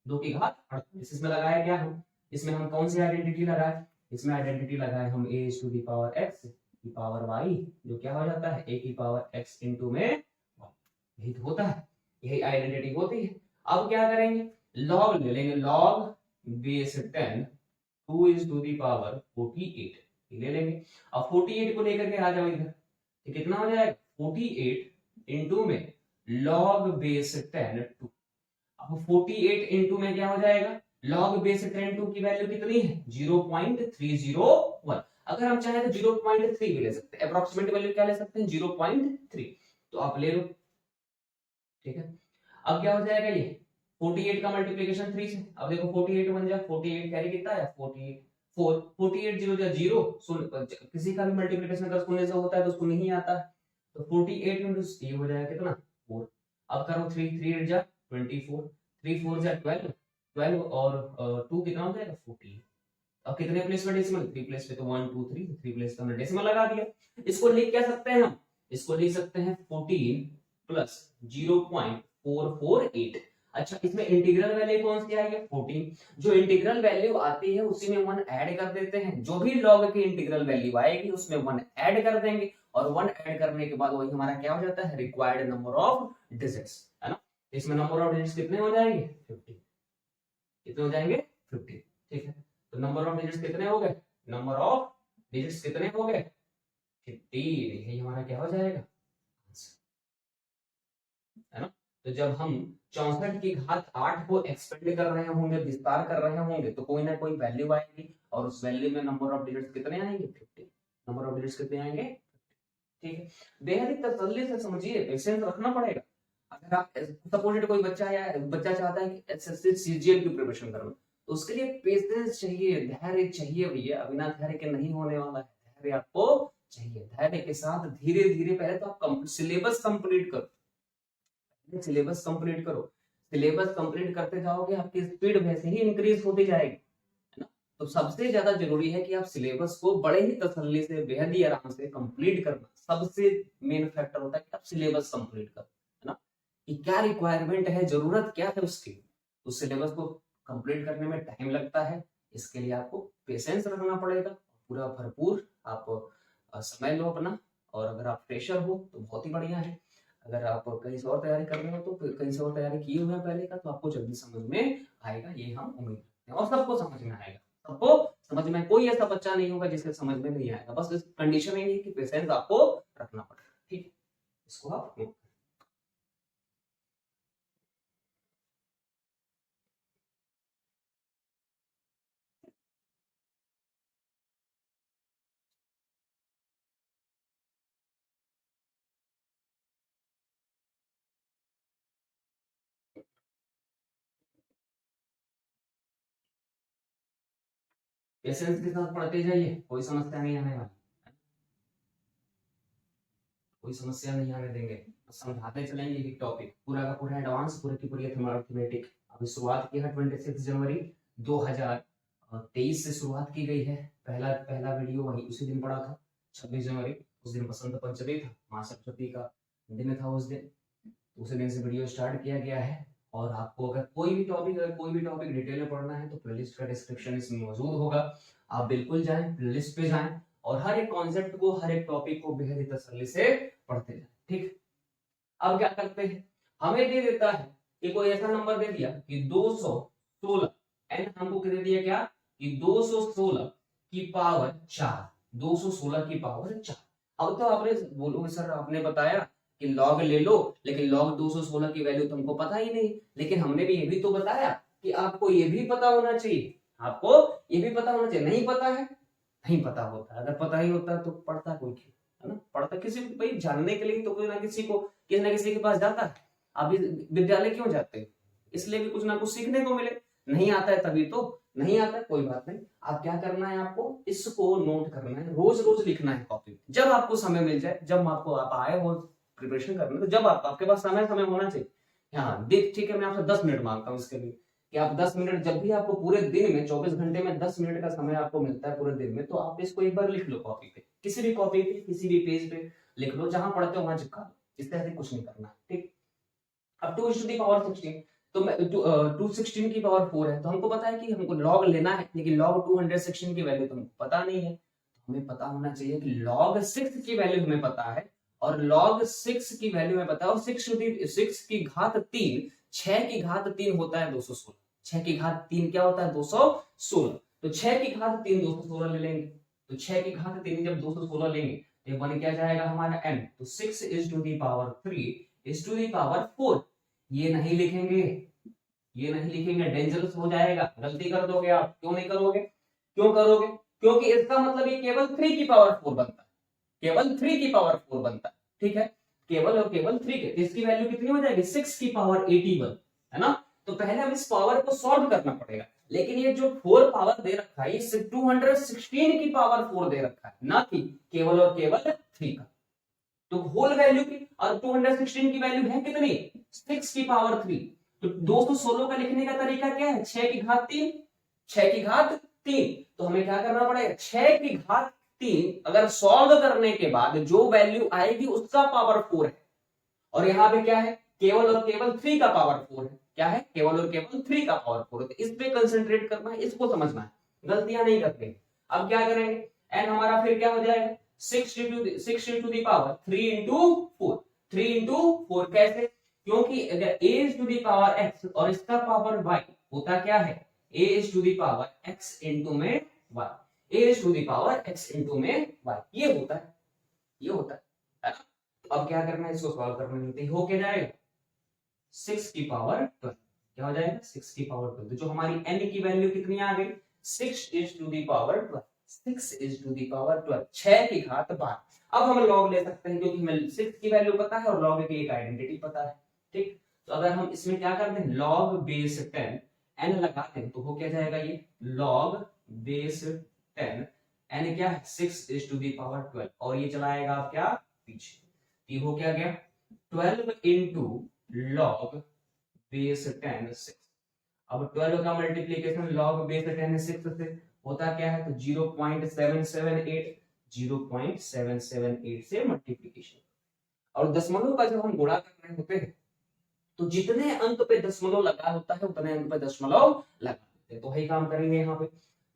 2 की घात 38। इसमें लगाया क्या हम, इसमें हम कौन सी आइडेंटिटी लगाए, इसमें आइडेंटिटी लगाए हम a to the power x की पावर y, जो क्या हो जाता है a की पावर x इंटू में y, यही तो होता है, यही आइडेंटिटी होती है। अब क्या करेंगे, लॉग ले लेंगे, log base 10 2 is to the power 48 ले लेंगे। अब 48 को लेकर के आ जाओ इधर, तो कितना हो जाएगा 48 इंटू में लॉग बेस 10 2। अब 48 इंटू में क्या हो जाएगा, लॉग बेस 10 2 की वैल्यू कितनी है 0.301। अगर हम चाहे तो 0.3 भी ले सकते हैं, अप्रोक्सीमेट वैल्यू क्या ले सकते हैं 0.3, तो आप ले लो, ठीक है। अब क्या हो जाएगा ये 48 का मल्टीप्लिकेशन 3 से, अब देखो 48 बन जाए, 48 कैरी कितना है 48 4, 48 0 जा 0, किसी का भी मल्टीप्लिकेशन अगर शून्य से होता है तो उसको नहीं आता है, तो 48 इंटू ये हो जाएगा कितना 4। अब करो 3 3 8 जा 24, 3 4 जा 12 12 और 2 कितना हो जाएगा 14। अब कितने प्लेस में डेसिमल 3 प्लेस पे, तो 1 2 3 3 प्लेस पे हमने डेसिमल लगा दिया। इसको लिख क्या सकते हैं हम, इसको लिख सकते हैं 14 प्लस 0.448। अच्छा, इसमें इंटीग्रल वैल्यू कौन सी आई है 14, जो इंटीग्रल वैल्यू आती है उसी में 1 ऐड कर देते हैं, जो भी लॉग की इंटीग्रल वैल्यू आएगी उसमें 1 ऐड कर देंगे, और 1 ऐड करने के बाद वही हमारा क्या हो जाता है रिक्वायर्ड नंबर ऑफ डिजिट्स, है ना। इसमें नंबर ऑफ डिजिट्स कितने हो जाएंगे 50, कितने हो जाएंगे 50, ठीक है। तो नंबर ऑफ डिजिट्स कितने हो गए, नंबर ऑफ डिजिट्स कितने हो गए 50, यही हमारा क्या हो जाएगा, है ना। तो जब हम 64 की घात 8 को एक्सपेंड कर रहे होंगे, विस्तार कर रहे होंगे, तो कोई ना कोई वैल्यू आएगी, और उस वैल्यू में नंबर ऑफ डिजिट्स कितने आएंगे 50, नंबर ऑफ डिजिट्स कितने आएंगे, ठीक है। बेहद ही तसल्ली से समझिए, पेशेंस रखना पड़ेगा। अगर आप सपोजेड कोई बच्चा या बच्चा चाहता है कि एसएससी सीजीएल की प्रिपरेशन करना, तो उसके लिए पेशेंस चाहिए, धैर्य चाहिए भैया, बिना धैर्य के नहीं होने वाला है, धैर्य आपको चाहिए। धैर्य के साथ धीरे धीरे पहले तो आप सिलेबस कंप्लीट करो, सिलेबस कंप्लीट करो, सिलेबस कंप्लीट करते जाओगे आपकी स्पीड वैसे ही इंक्रीज होती जाएगी, है ना। तो सबसे ज्यादा जरूरी है कि आप सिलेबस को बड़े ही तसल्ली से बेहद ही आराम से कंप्लीट करना, सबसे मेन फैक्टर होता है कि आप सिलेबस कंप्लीट करो, है ना, कि क्या रिक्वायरमेंट है, जरूरत क्या है उसकी। उस सिलेबस को कंप्लीट करने में टाइम लगता है, इसके लिए आपको पेशेंस रखना पड़ेगा, पूरा भरपूर आप समय लो अपना। और अगर आप फ्रेशर हो तो बहुत ही बढ़िया है, अगर आप कहीं से और तैयारी कर रहे हो तो कहीं से और तैयारी किए हुए हैं पहले का, तो आपको जल्दी समझ में आएगा, ये हम उम्मीद करते हैं। और सबको समझ में आएगा, सबको समझ में, कोई ऐसा बच्चा नहीं होगा जिसके समझ में नहीं आएगा, बस इस कंडीशन है कि पेशेंस आपको रखना पड़ेगा, ठीक, इसको आप पेशेंस के साथ पढ़ते जाइए, कोई समस्या नहीं आने वाली, कोई समस्या नहीं आने देंगे, समझाते चलेंगे एक टॉपिक पूरा का पूरा एडवांस, पूरे की पूरी अर्थमेटिक। अभी शुरुआत की है 26 जनवरी 2023 से शुरुआत की गई है। पहला पहला वीडियो वही उसी दिन पड़ा था 26 जनवरी, उस दिन बसंत पंचमी था, माँ सरस्वती का दिन था उस दिन, उसी दिन से वीडियो स्टार्ट किया गया है। और आपको अगर कोई भी टॉपिक डिटेल में पढ़ना है तो प्लेलिस्ट का डिस्क्रिप्शन इसमें मौजूद होगा, आप बिल्कुल जाएं, प्लेलिस्ट पे जाएं, और हर एक कॉन्सेप्ट को, हर एक टॉपिक को बेहद ही तसल्ली से पढ़ते जाएं, ठीक। अब क्या करते हैं, हमें दे देता है कि कोई ऐसा नंबर दे दिया कि 216, एंड हमको दे दिया क्या कि 216 की पावर 4, 216 की पावर 4। अब तो आपने बोलोगे सर आपने बताया कि लॉग ले लो, लेकिन लॉग 216 की वैल्यू तुमको पता ही नहीं, लेकिन हमने भी ये भी तो बताया कि आपको ये भी पता होना चाहिए, आपको ये भी पता होना चाहिए। नहीं पता है, नहीं पता होता, अगर पता ही होता तो पढ़ता कोई क्यों, है ना। पढ़ता किसी भाई जानने के लिए तो कोई ना किसी को, किसी ना किसी के पास जाता है। आप विद्यालय क्यों जाते हैं, इसलिए भी कुछ ना कुछ सीखने को मिले। नहीं आता है तभी तो, नहीं आता है कोई बात नहीं, आप क्या करना है, आपको इसको नोट करना है, रोज रोज लिखना है कॉपी, जब आपको समय मिल जाए, जब आपको आप आए हो प्रिपरेशन करने, तो जब आपके पास समय होना चाहिए। हाँ ठीक है, मैं आपसे 10 मिनट मांगता हूँ इसके लिए कि आप 10 मिनट, जब भी आपको पूरे दिन में 24 घंटे में 10 मिनट का समय आपको मिलता है पूरे दिन में, तो आप इसको एक बार लिख लो कॉपी पे, किसी भी कॉपी पे किसी भी पेज पे लिख लो, जहां पढ़ते हो वहां चिपका लो, इससे अधिक कुछ नहीं करना, ठीक। अब 2 टू दी पावर 16, तो 216 की पावर 4 है, तो हमको पता है कि हमको लॉग लेना है, लेकिन लॉग 216 की वैल्यू तो हमको पता नहीं है। हमें पता होना चाहिए कि log 6 की वैल्यू हमें पता है, और log 6 की वैल्यू हमें पता है, और 6 की घात 3, 6 की घात 3 होता है 216, 6 की घात 3 क्या होता है 216, तो 6 की घात 3 216 ले लेंगे, तो 6 की घात 3 जब 216 लेंगे तो बन क्या जाएगा हमारा n, तो 6 is to the power 3 is to the power 4। ये नहीं लिखेंगे, ये नहीं लिखेंगे, डेंजरस हो जाएगा, गलती कर दोगे आप। क्यों नहीं करोगे, क्यों करोगे, क्योंकि इसका मतलब ये केवल 3 की पावर 4 बनता है, केवल 3 की पावर 4 बनता है, ठीक है, केवल और केवल 3 के, इसकी वैल्यू कितनी हो जाएगी 6 की पावर 81, है ना। तो पहले हम इस पावर को सॉल्व करना पड़ेगा, लेकिन ये जो 4 पावर दे रखा है ये 216 की पावर 4 दे रखा है, ना कि केवल और केवल 3 का। तो होल वैल्यू की, और 216 की वैल्यू है कितनी 6 की पावर 3, तो 216 का लिखने का तरीका क्या है 6 की घात 3, 6 की घात 3, तो हमें क्या करना पड़ेगा 6 की घात 3 अगर सॉल्व करने के बाद जो वैल्यू आएगी उसका पावर 4 है, और यहाँ पे क्या है केवल और केवल 3 का पावर 4 है, क्या है केवल और केवल 3 का पावर 4 है, तो इस पे कंसंट्रेट करना है, इसको समझना है, गलतियां नहीं करते। अब क्या करेंगे, एन हमारा फिर क्या हो जाएगा 6 to the power 3 into 4, 3 into 4 कैसे, क्योंकि अगर a is to the power x और इसका पावर y होता क्या है a is to the power x into में y, a is to the power x into में y, ये होता है, ये होता है ना। तो अब क्या करना है इसको सॉल्व करने में, हो के जाएगा 6 की पावर 12, क्या हो जाएगा 6 की पावर 12, तो जो हमारी n की वैल्यू कितनी आ गई 6 is to the power 12, 6 is to the power 12, 6 की घात 12। अब हम लॉग ले सकते हैं क्योंकि हमें 6 की वैल्यू पता है और लॉग की एक आइडेंटिटी पता है, ठीक। तो अगर हम इसमें क्या करते हैं लॉग बेस 10 n लगाते हैं तो हो क्या जाएगा ये लॉग बेस 10 n क्या है 6 इज टू दी पावर 12, और ये चलाएगा आप क्या पीछे, ये हो क्या गया 12 इंटू लॉग बेस 10 6। अब 12 का मल्टीप्लीकेशन लॉग बेस 10 6 से होता क्या है तो 0.778, 0.778 से मल्टीप्लीकेशन, और दशमलव का जब हम गुणा कर रहे होते हैं तो जितने अंक पे दशमलव लगा होता है उतने अंक पे दशमलव लगा देते हैं, तो वही काम करेंगे यहाँ पे।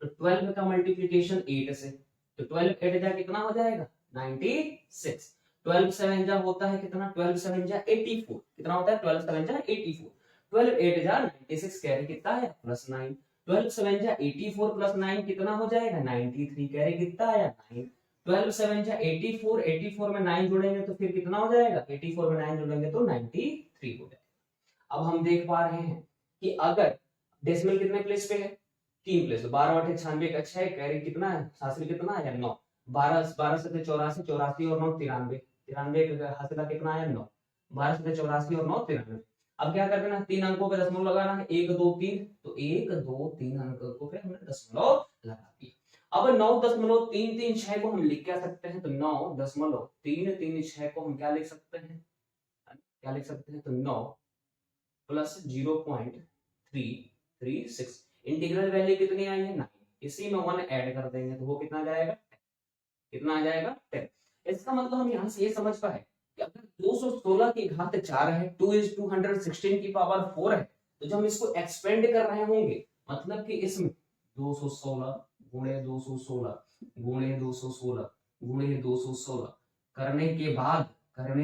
तो 12 का मल्टीप्लीकेशन 8 से, तो 12 8 जा कितना हो जाएगा 96, 12 7 जा होता है कितना 12 7 जा 84, कितना होता है 12 7 जा 84, 12 8 जा 96 कैरी कितना है +9, 12 7 जा 84 +9 कितना हो जाएगा 93, कैरी कितना आया 9, 12 7 जा 84, 84 में 9 जोड़ेंगे तो फिर कितना हो जाएगा 84 में 9 जोड़ेंगे तो 93 हो जाएगा। अब हम देख पा रहे हैं कि अगर डेसिमल कितने प्लेस पे है 3 प्लेस, 12 8 96 का 6 कैरी कितना है हासिल कितना है 9, 12 12 से 84, 84 और 9 93, 93 का हासिल कितना है 9, 12 से 84 और 9 93। अब क्या कर देना 3 अंकों पे दशमलव लगाना है 1 2 3, तो 1 2 3 अंकों पे हमने दशमलव लगा दिया। अब 9.336 को हम लिख क्या सकते हैं तो 9.336 को हम क्या लिख सकते हैं, क्या लिख सकते हैं तो 9 प्लस 0.336, इंटीग्रल वैल्यू कितनी आई है 9, इसी में 1 ऐड कर देंगे तो वो कितना जाएगा, कितना आ जाएगा 10। इसका मतलब हम यहाँ से ये समझ पाए कि अगर 216 की घात 4 है 2 is 216 की पावर 4 है, तो जब हम इसको एक्सपेंड कर रहे होंगे मतलब कि इसमें 216 गुणे 216 गुणे 216 गुणे 216 करने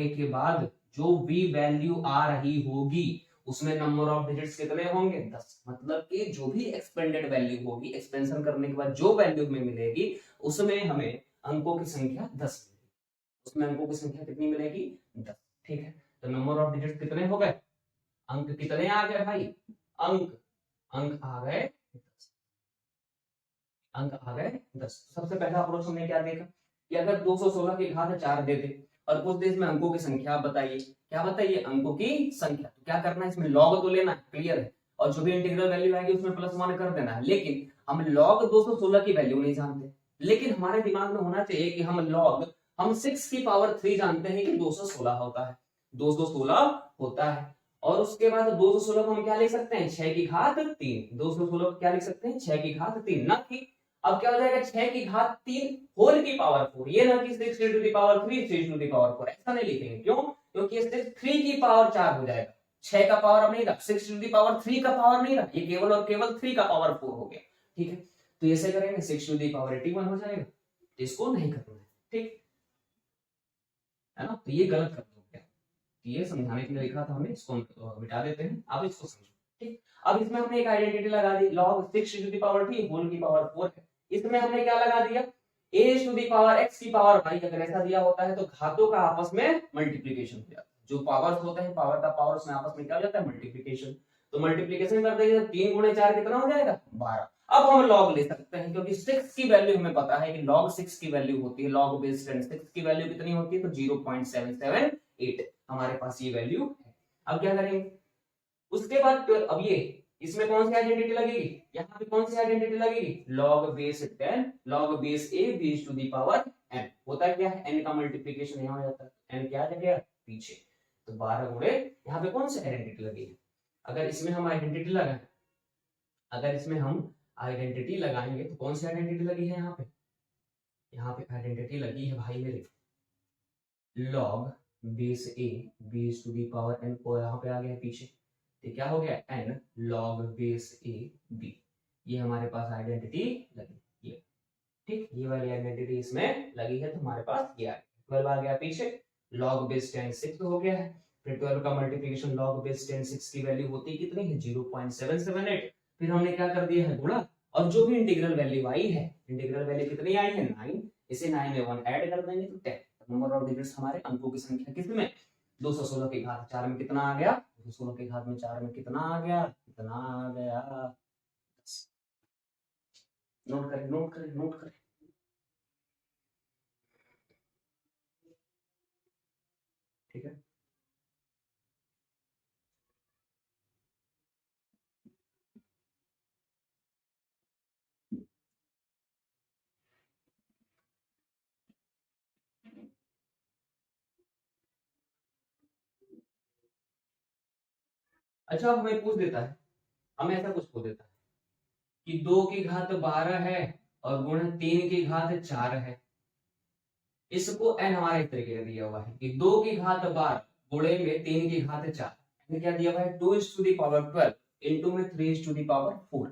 के बाद जो भी वैल्यू आ रही होगी उसमें नंबर ऑफ डिजिट्स कितने होंगे 10, मतलब कि जो भी एक्सपेंडेड वैल्यू होगी एक्सपेंशन करने के बाद जो वैल्यू हमें मिलेगी उसमें हमें अंकों की संख्या 10 मिलेगी, उसमें अंकों की संख्या कितनी मिलेगी 10, ठीक है। तो नंबर ऑफ डिजिट्स कितने हो गए, अंक कितने आ गए भाई, अंक अंक आ गए 10, अंक आ गए 10। सबसे पहला अप्रोच हमने क्या देखा कि अगर 216 की घात 4 देते और कुछ देश में अंकों की संख्या बताइए, क्या बताइए अंकों की संख्या, तो क्या करना है इसमें लॉग तो लेना है, क्लियर है, और जो भी इंटीग्रल वैल्यू आएगी उसमें +1 कर देना है, लेकिन हम लॉग 216 की वैल्यू नहीं जानते, लेकिन हमारे दिमाग में होना चाहिए कि हम 6 की पावर 3 जानते हैं कि 216 होता है, 216 होता है, और उसके बाद 216 को हम क्या लिख सकते हैं 6 की घात 3, 216 को क्या लिख सकते हैं 6 की घात 3, ना कि अब क्या हो जाएगा 6 की घात 3 होल की पावर 4, ये ना कि 6 to the power 3 6 to the power 4, ऐसा नहीं लिखेंगे। क्यों? क्योंकि इससे 3 की पावर 4 हो जाएगा, 6 का पावर अब नहीं रहा, 6 टू द पावर 3 का पावर नहीं रहा, ये केवल और केवल 3 का पावर 4 हो गया। ठीक है, तो ऐसे करेंगे 6 टू द पावर 81 हो जाएगा, इसको नहीं करना है। ठीक है ना, तो ये गलत कर दो क्या, ये समझाने के लिए लिखा था हमने, इसको मिटा देते हैं, आप इसको समझो। ठीक, अब इसमें हमने एक आइडेंटिटी लगा दी, log 6 to the power 3 whole की पावर 4 है, इसमें हमने क्या लगा दिया, a to the power x की पावर y, अगर ऐसा दिया होता है तो घातों का आपस में मल्टीप्लिकेशन हो जाता है, जो पावर्स होते हैं पावर का पावर उसमें आपस में क्या हो जाता है, मल्टीप्लिकेशन। तो मल्टीप्लिकेशन कर देंगे तो 3 गुणे 4 कितना हो जाएगा, 12। अब हम log ले सकते हैं, क्योंकि 6 की वैल्यू हमें पता है कि log 6 की वैल्यू होती है, log बेस 10 6 की वैल्यू कितनी होती है, तो 0.778 हमारे पास ये वैल्यू है। अब क्या करेंगे, उसके बाद अब ये इसमें कौन सी आइडेंटिटी लगेगी, यहाँ पे कौन सी आइडेंटिटी लगेगी, log base 10 log base a base to the power n, होता है क्या है, n का मल्टीप्लिकेशन यहाँ हो जाता है, n क्या आ गया पीछे, तो 12 गुणे यहाँ पे कौन सी आइडेंटिटी लगेगी, अगर इसमें हम आइडेंटिटी लगाएं, अगर इसमें हम आइडेंटिटी लगाएंगे तो कौन सी आइडेंटिटी लगी है यहाँ पे आइडेंटिटी लगी है भाई मेरे, log base a base to the power n को यहाँ पे आ गया है पीछे, तो क्या हो गया n log base a b, ये हमारे पास आइडेंटिटी लगी, ये ठीक, ये वाली आइडेंटिटी इसमें लगी है, तो हमारे पास ये 12 आ गया पीछे, log बेस 10 6 हो गया है, फिर 12 का मल्टीप्लिकेशन log बेस 10 6 की वैल्यू होती कितनी है 0.778, फिर हमने क्या कर दिया है गुणा, और जो भी इंटीग्रल वैल्यू आई है, इंटीग्रल वैल्यू कितनी आई है 9, इसे 9 में 1 ऐड कर देंगे तो 10, नंबर ऑफ डिजिट्स हमारे अंकों की संख्या किसमें 216 की घात 4 में कितना आ गया, 216 की घात में 4 में कितना आ गया, कितना आ गया, नोट करें नोट करें नोट करें। ठीक है, अच्छा अब हमें पूछ देता है, हमें ऐसा कुछ पूछ देता है कि 2 की घात 12 है और गुण 3 की घात 4 है, इसको n हमारा इस तरीके से दिया हुआ है कि 2 की घात 12 गुणे में 3 की घात 4, क्या दिया हुआ है 2 टू दी पावर 12 इंटू में 3 टू दी पावर 4,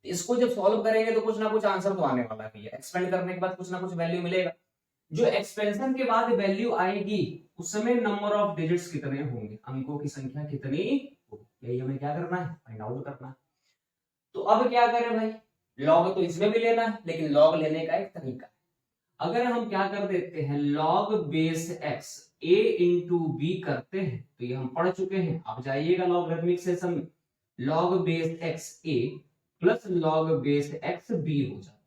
इसको जब सॉल्व करेंगे तो कुछ ना कुछ आंसर तो आने वाला है, एक्सपेंड करने के बाद कुछ ना कुछ वैल्यू मिलेगा, जो एक्सपेंशन के बाद वैल्यू आएगी उसमें नंबर ऑफ डिजिट्स कितने होंगे, अंकों की संख्या कितनी होगी, यही हमें क्या करना है, फाइंड आउट करना है। तो अब क्या करें भाई, लॉग तो इसमें भी लेना है, लेकिन लॉग लेने का एक तरीका है, अगर हम क्या कर देते हैं log base x a into B करते हैं, तो ये हम पढ़ चुके हैं, आप जाइएगा लॉगरिथमिक सेशन में, log base x a plus log base x b हो जाता है,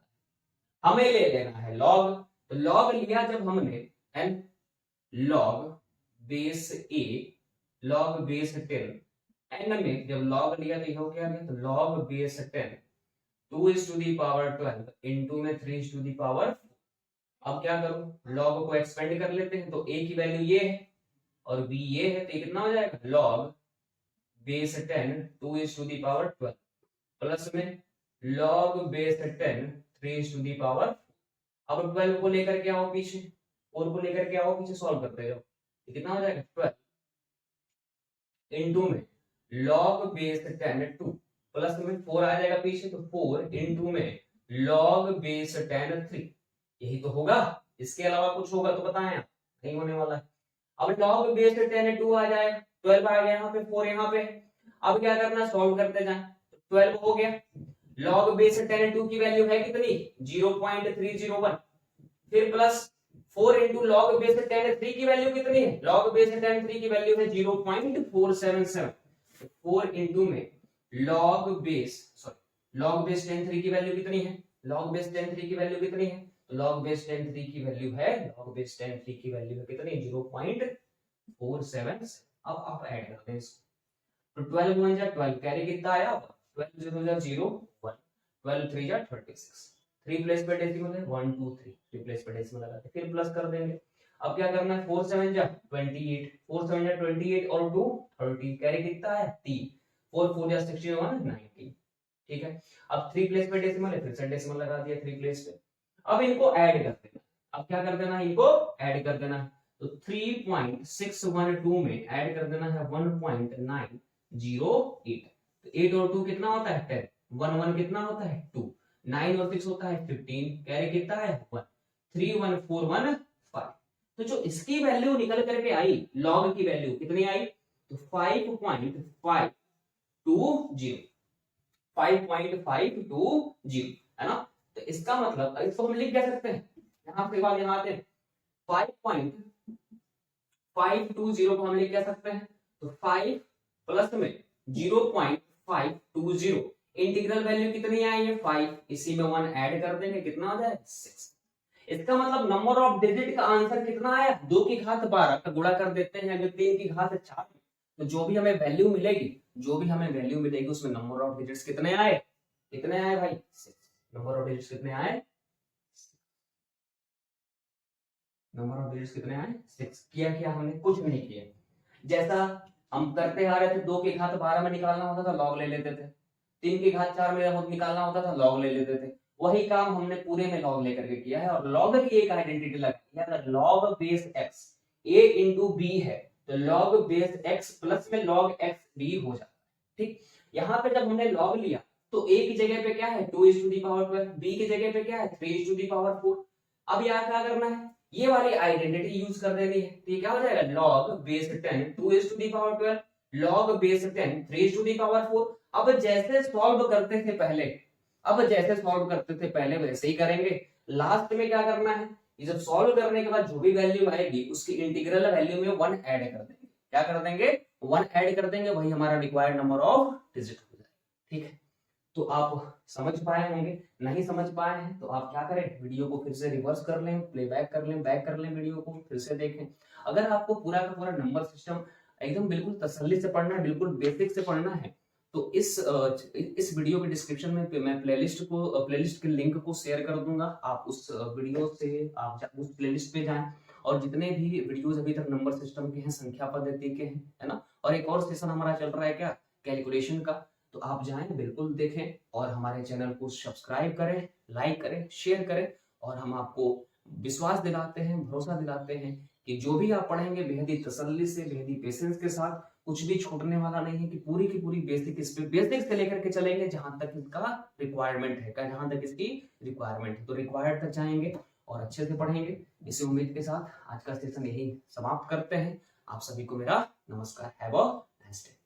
हमें ले लेना है log, तो log लिया जब हमने n log base a log base 10 n में जब log लिया तो ये हो गया, तो log base 10 2 is to the power 12 into में 3 is to the power, अब क्या करूं, log को एक्सपेंड कर लेते हैं, तो a की वैल्यू ये है और b ये है, तो ये कितना हो जाएगा log base 10 2 is to the power 12 plus में log base 10 3 is to the power, अब 12 को लेकर के आओ पीछे, 4 को लेकर के आओ पीछे, सॉल्व करते जाओ, ये कितना हो जाएगा 12 इंटू में log बेस 10 2 प्लस में 4 आ जाएगा पीछे, तो 4 इंटू में log बेस 10 3, यही तो होगा, इसके अलावा कुछ होगा तो बताएं आप, नहीं होने वाला है। अब log बेस 10 2 आ जाएगा, 12 आ गया यहाँ पे, 4 यहाँ पे, अब क्या करना, सॉल्व करते जाएं, 12 हो गया, log बेस 10 2 की वैल्यू है कितनी 0.301, फिर प्लस 4 इंटू लॉग बेस 10 3 की वैल्यू कितनी है, log बेस 10 3 की वैल्यू है 0.477, 4 इंटू में log बेस 10 3 की वैल्यू कितनी है, log बेस 10 3 की वैल्यू कितनी है, तो log बेस 10 3 की वैल्यू है, log बेस 10 3 की वैल्यू है कितनी 0.477, अब आप ऐड करते हैं इसको, तो 12 1 जा 12 कैरी कितना आया, 12 0 जा 0 1, 12 3 जा 36, 3 प्लेस पे डेसिमल है 1 2 3, 3 प्लेस पे डेसिमल लगाते फिर प्लस कर देंगे, अब क्या करना है 4 7 जा 28, 4 7 जा 28 और 2 30, कैरी कितना है 3, 4 4 जा 16 1 19, ठीक है, अब 3 प्लेस पे डेसिमल है, फिर से डेसिमल लगा दिया 3 प्लेस पे। अब इनको ऐड कर देना, अब क्या कर देना है, इनको ऐड कर देना है। तो 3.612 में ऐड कर देना है 1.908। तो 8 और 2 कितना होता है 10, 1 1 कितना होता है 2, 9 और 6 होता है 15, कैरी कितना है 1, 31415। तो जो इसकी वैल्यू निकल करके आई, लॉग की वैल्यू कितनी आई, तो 5.520, 5.520 है ना। तो इसका मतलब इसको हम लिख क्या सकते हैं, यहां से बाद यहां आते हैं, 5.520 को हम लिख क्या सकते हैं, तो 5 प्लस में 0.520, इंटीग्रल वैल्यू कितनी आई है 5, इसी में 1 ऐड कर देंगे, कितना आ जाए 6। इसका मतलब नंबर ऑफ डिजिट का आंसर कितना आया, 2 की घात 12 का गुणा कर देते हैं अगर 3 की घात 4, तो जो भी हमें वैल्यू मिलेगी, जो भी हमें वैल्यू मिलेगी उसमें नंबर ऑफ डिजिट्स कितने आए, कितने आए भाई 6। नंबर ऑफ डिजिट्स कितने आए, नंबर ऑफ डिजिट्स कितने आए 6। किया क्या हमने, कुछ नहीं किया, जैसा हम करते आ रहे थे, 2 की घात 12 में निकालना होता था लॉग ले लेते थे, 3 की घात 4 में निकालना होता था लॉग ले लेते थे, वही काम हमने पूरे में लॉग लेकर के किया है। और लॉग की एक आइडेंटिटी लगाई है, अगर log base x a into B है तो लॉग बेस x प्लस में लॉग x b हो जाता है। ठीक, यहाँ पे जब हमने लॉग लिया तो a की जगह पे क्या है 2:12, b की जगह पे क्या है 3:4। अब यहाँ क्या करना है, ये वाली आइडेंटिटी यूज कर देनी है, तो ये क्या हो जाएगा लॉग बेस 10 2:12, लॉग बेस 10 3:4। अब जैसे सॉल्व करते थे पहले, अब जैसे सॉल्व करते थे पहले वैसे ही करेंगे। लास्ट में क्या करना है, ये जब सॉल्व करने के बाद जो भी वैल्यू आएगी उसकी इंटीग्रल वैल्यू में 1 ऐड कर देंगे, क्या कर देंगे 1 ऐड कर देंगे, वही हमारा रिक्वायर्ड नंबर ऑफ डिजिट हो जाएगा। ठीक है, तो आप समझ पाए होंगे, नहीं समझ पाए हैं तो आप क्या करें, वीडियो को फिर से रिवर्स कर लें, प्लेबैक कर लें, बैक कर लें, वीडियो को फिर से देखें। अगर आपको पूरा का पूरा नंबर सिस्टम एकदम बिल्कुल तसल्ली से पढ़ना है, बिल्कुल बेसिक से पढ़ना है, तो इस वीडियो के डिस्क्रिप्शन में मैं प्लेलिस्ट के लिंक को शेयर कर दूंगा, आप उस वीडियो से आप उस प्लेलिस्ट पे जाएं, और जितने भी वीडियोस अभी तक नंबर सिस्टम के हैं, संख्या पद्धति के हैं, है ना, और एक और सेशन हमारा चल रहा है क्या कैलकुलेशन का, तो आप जाएं बिल्कुल देखें, और हमारे चैनल को सब्सक्राइब करें, लाइक करें, शेयर करें, और हम आपको विश्वास दिलाते हैं, भरोसा दिलाते हैं कि जो भी आप पढ़ेंगे बेहद ही तसल्ली से, बेहद ही पेशेंस के साथ, कुछ भी छूटने वाला नहीं है, कि पूरी की पूरी बेसिक इस पे बेसिक से लेकर के चलेंगे जहां तक इसका रिक्वायरमेंट है, जहां तक इसकी रिक्वायरमेंट है, तो रिक्वायर्ड तक जाएंगे और अच्छे से पढ़ेंगे। इसी उम्मीद के साथ आज का सेशन यही समाप्त करते हैं। आप सभी को मेरा नमस्कार, हैव अ नाइस डे।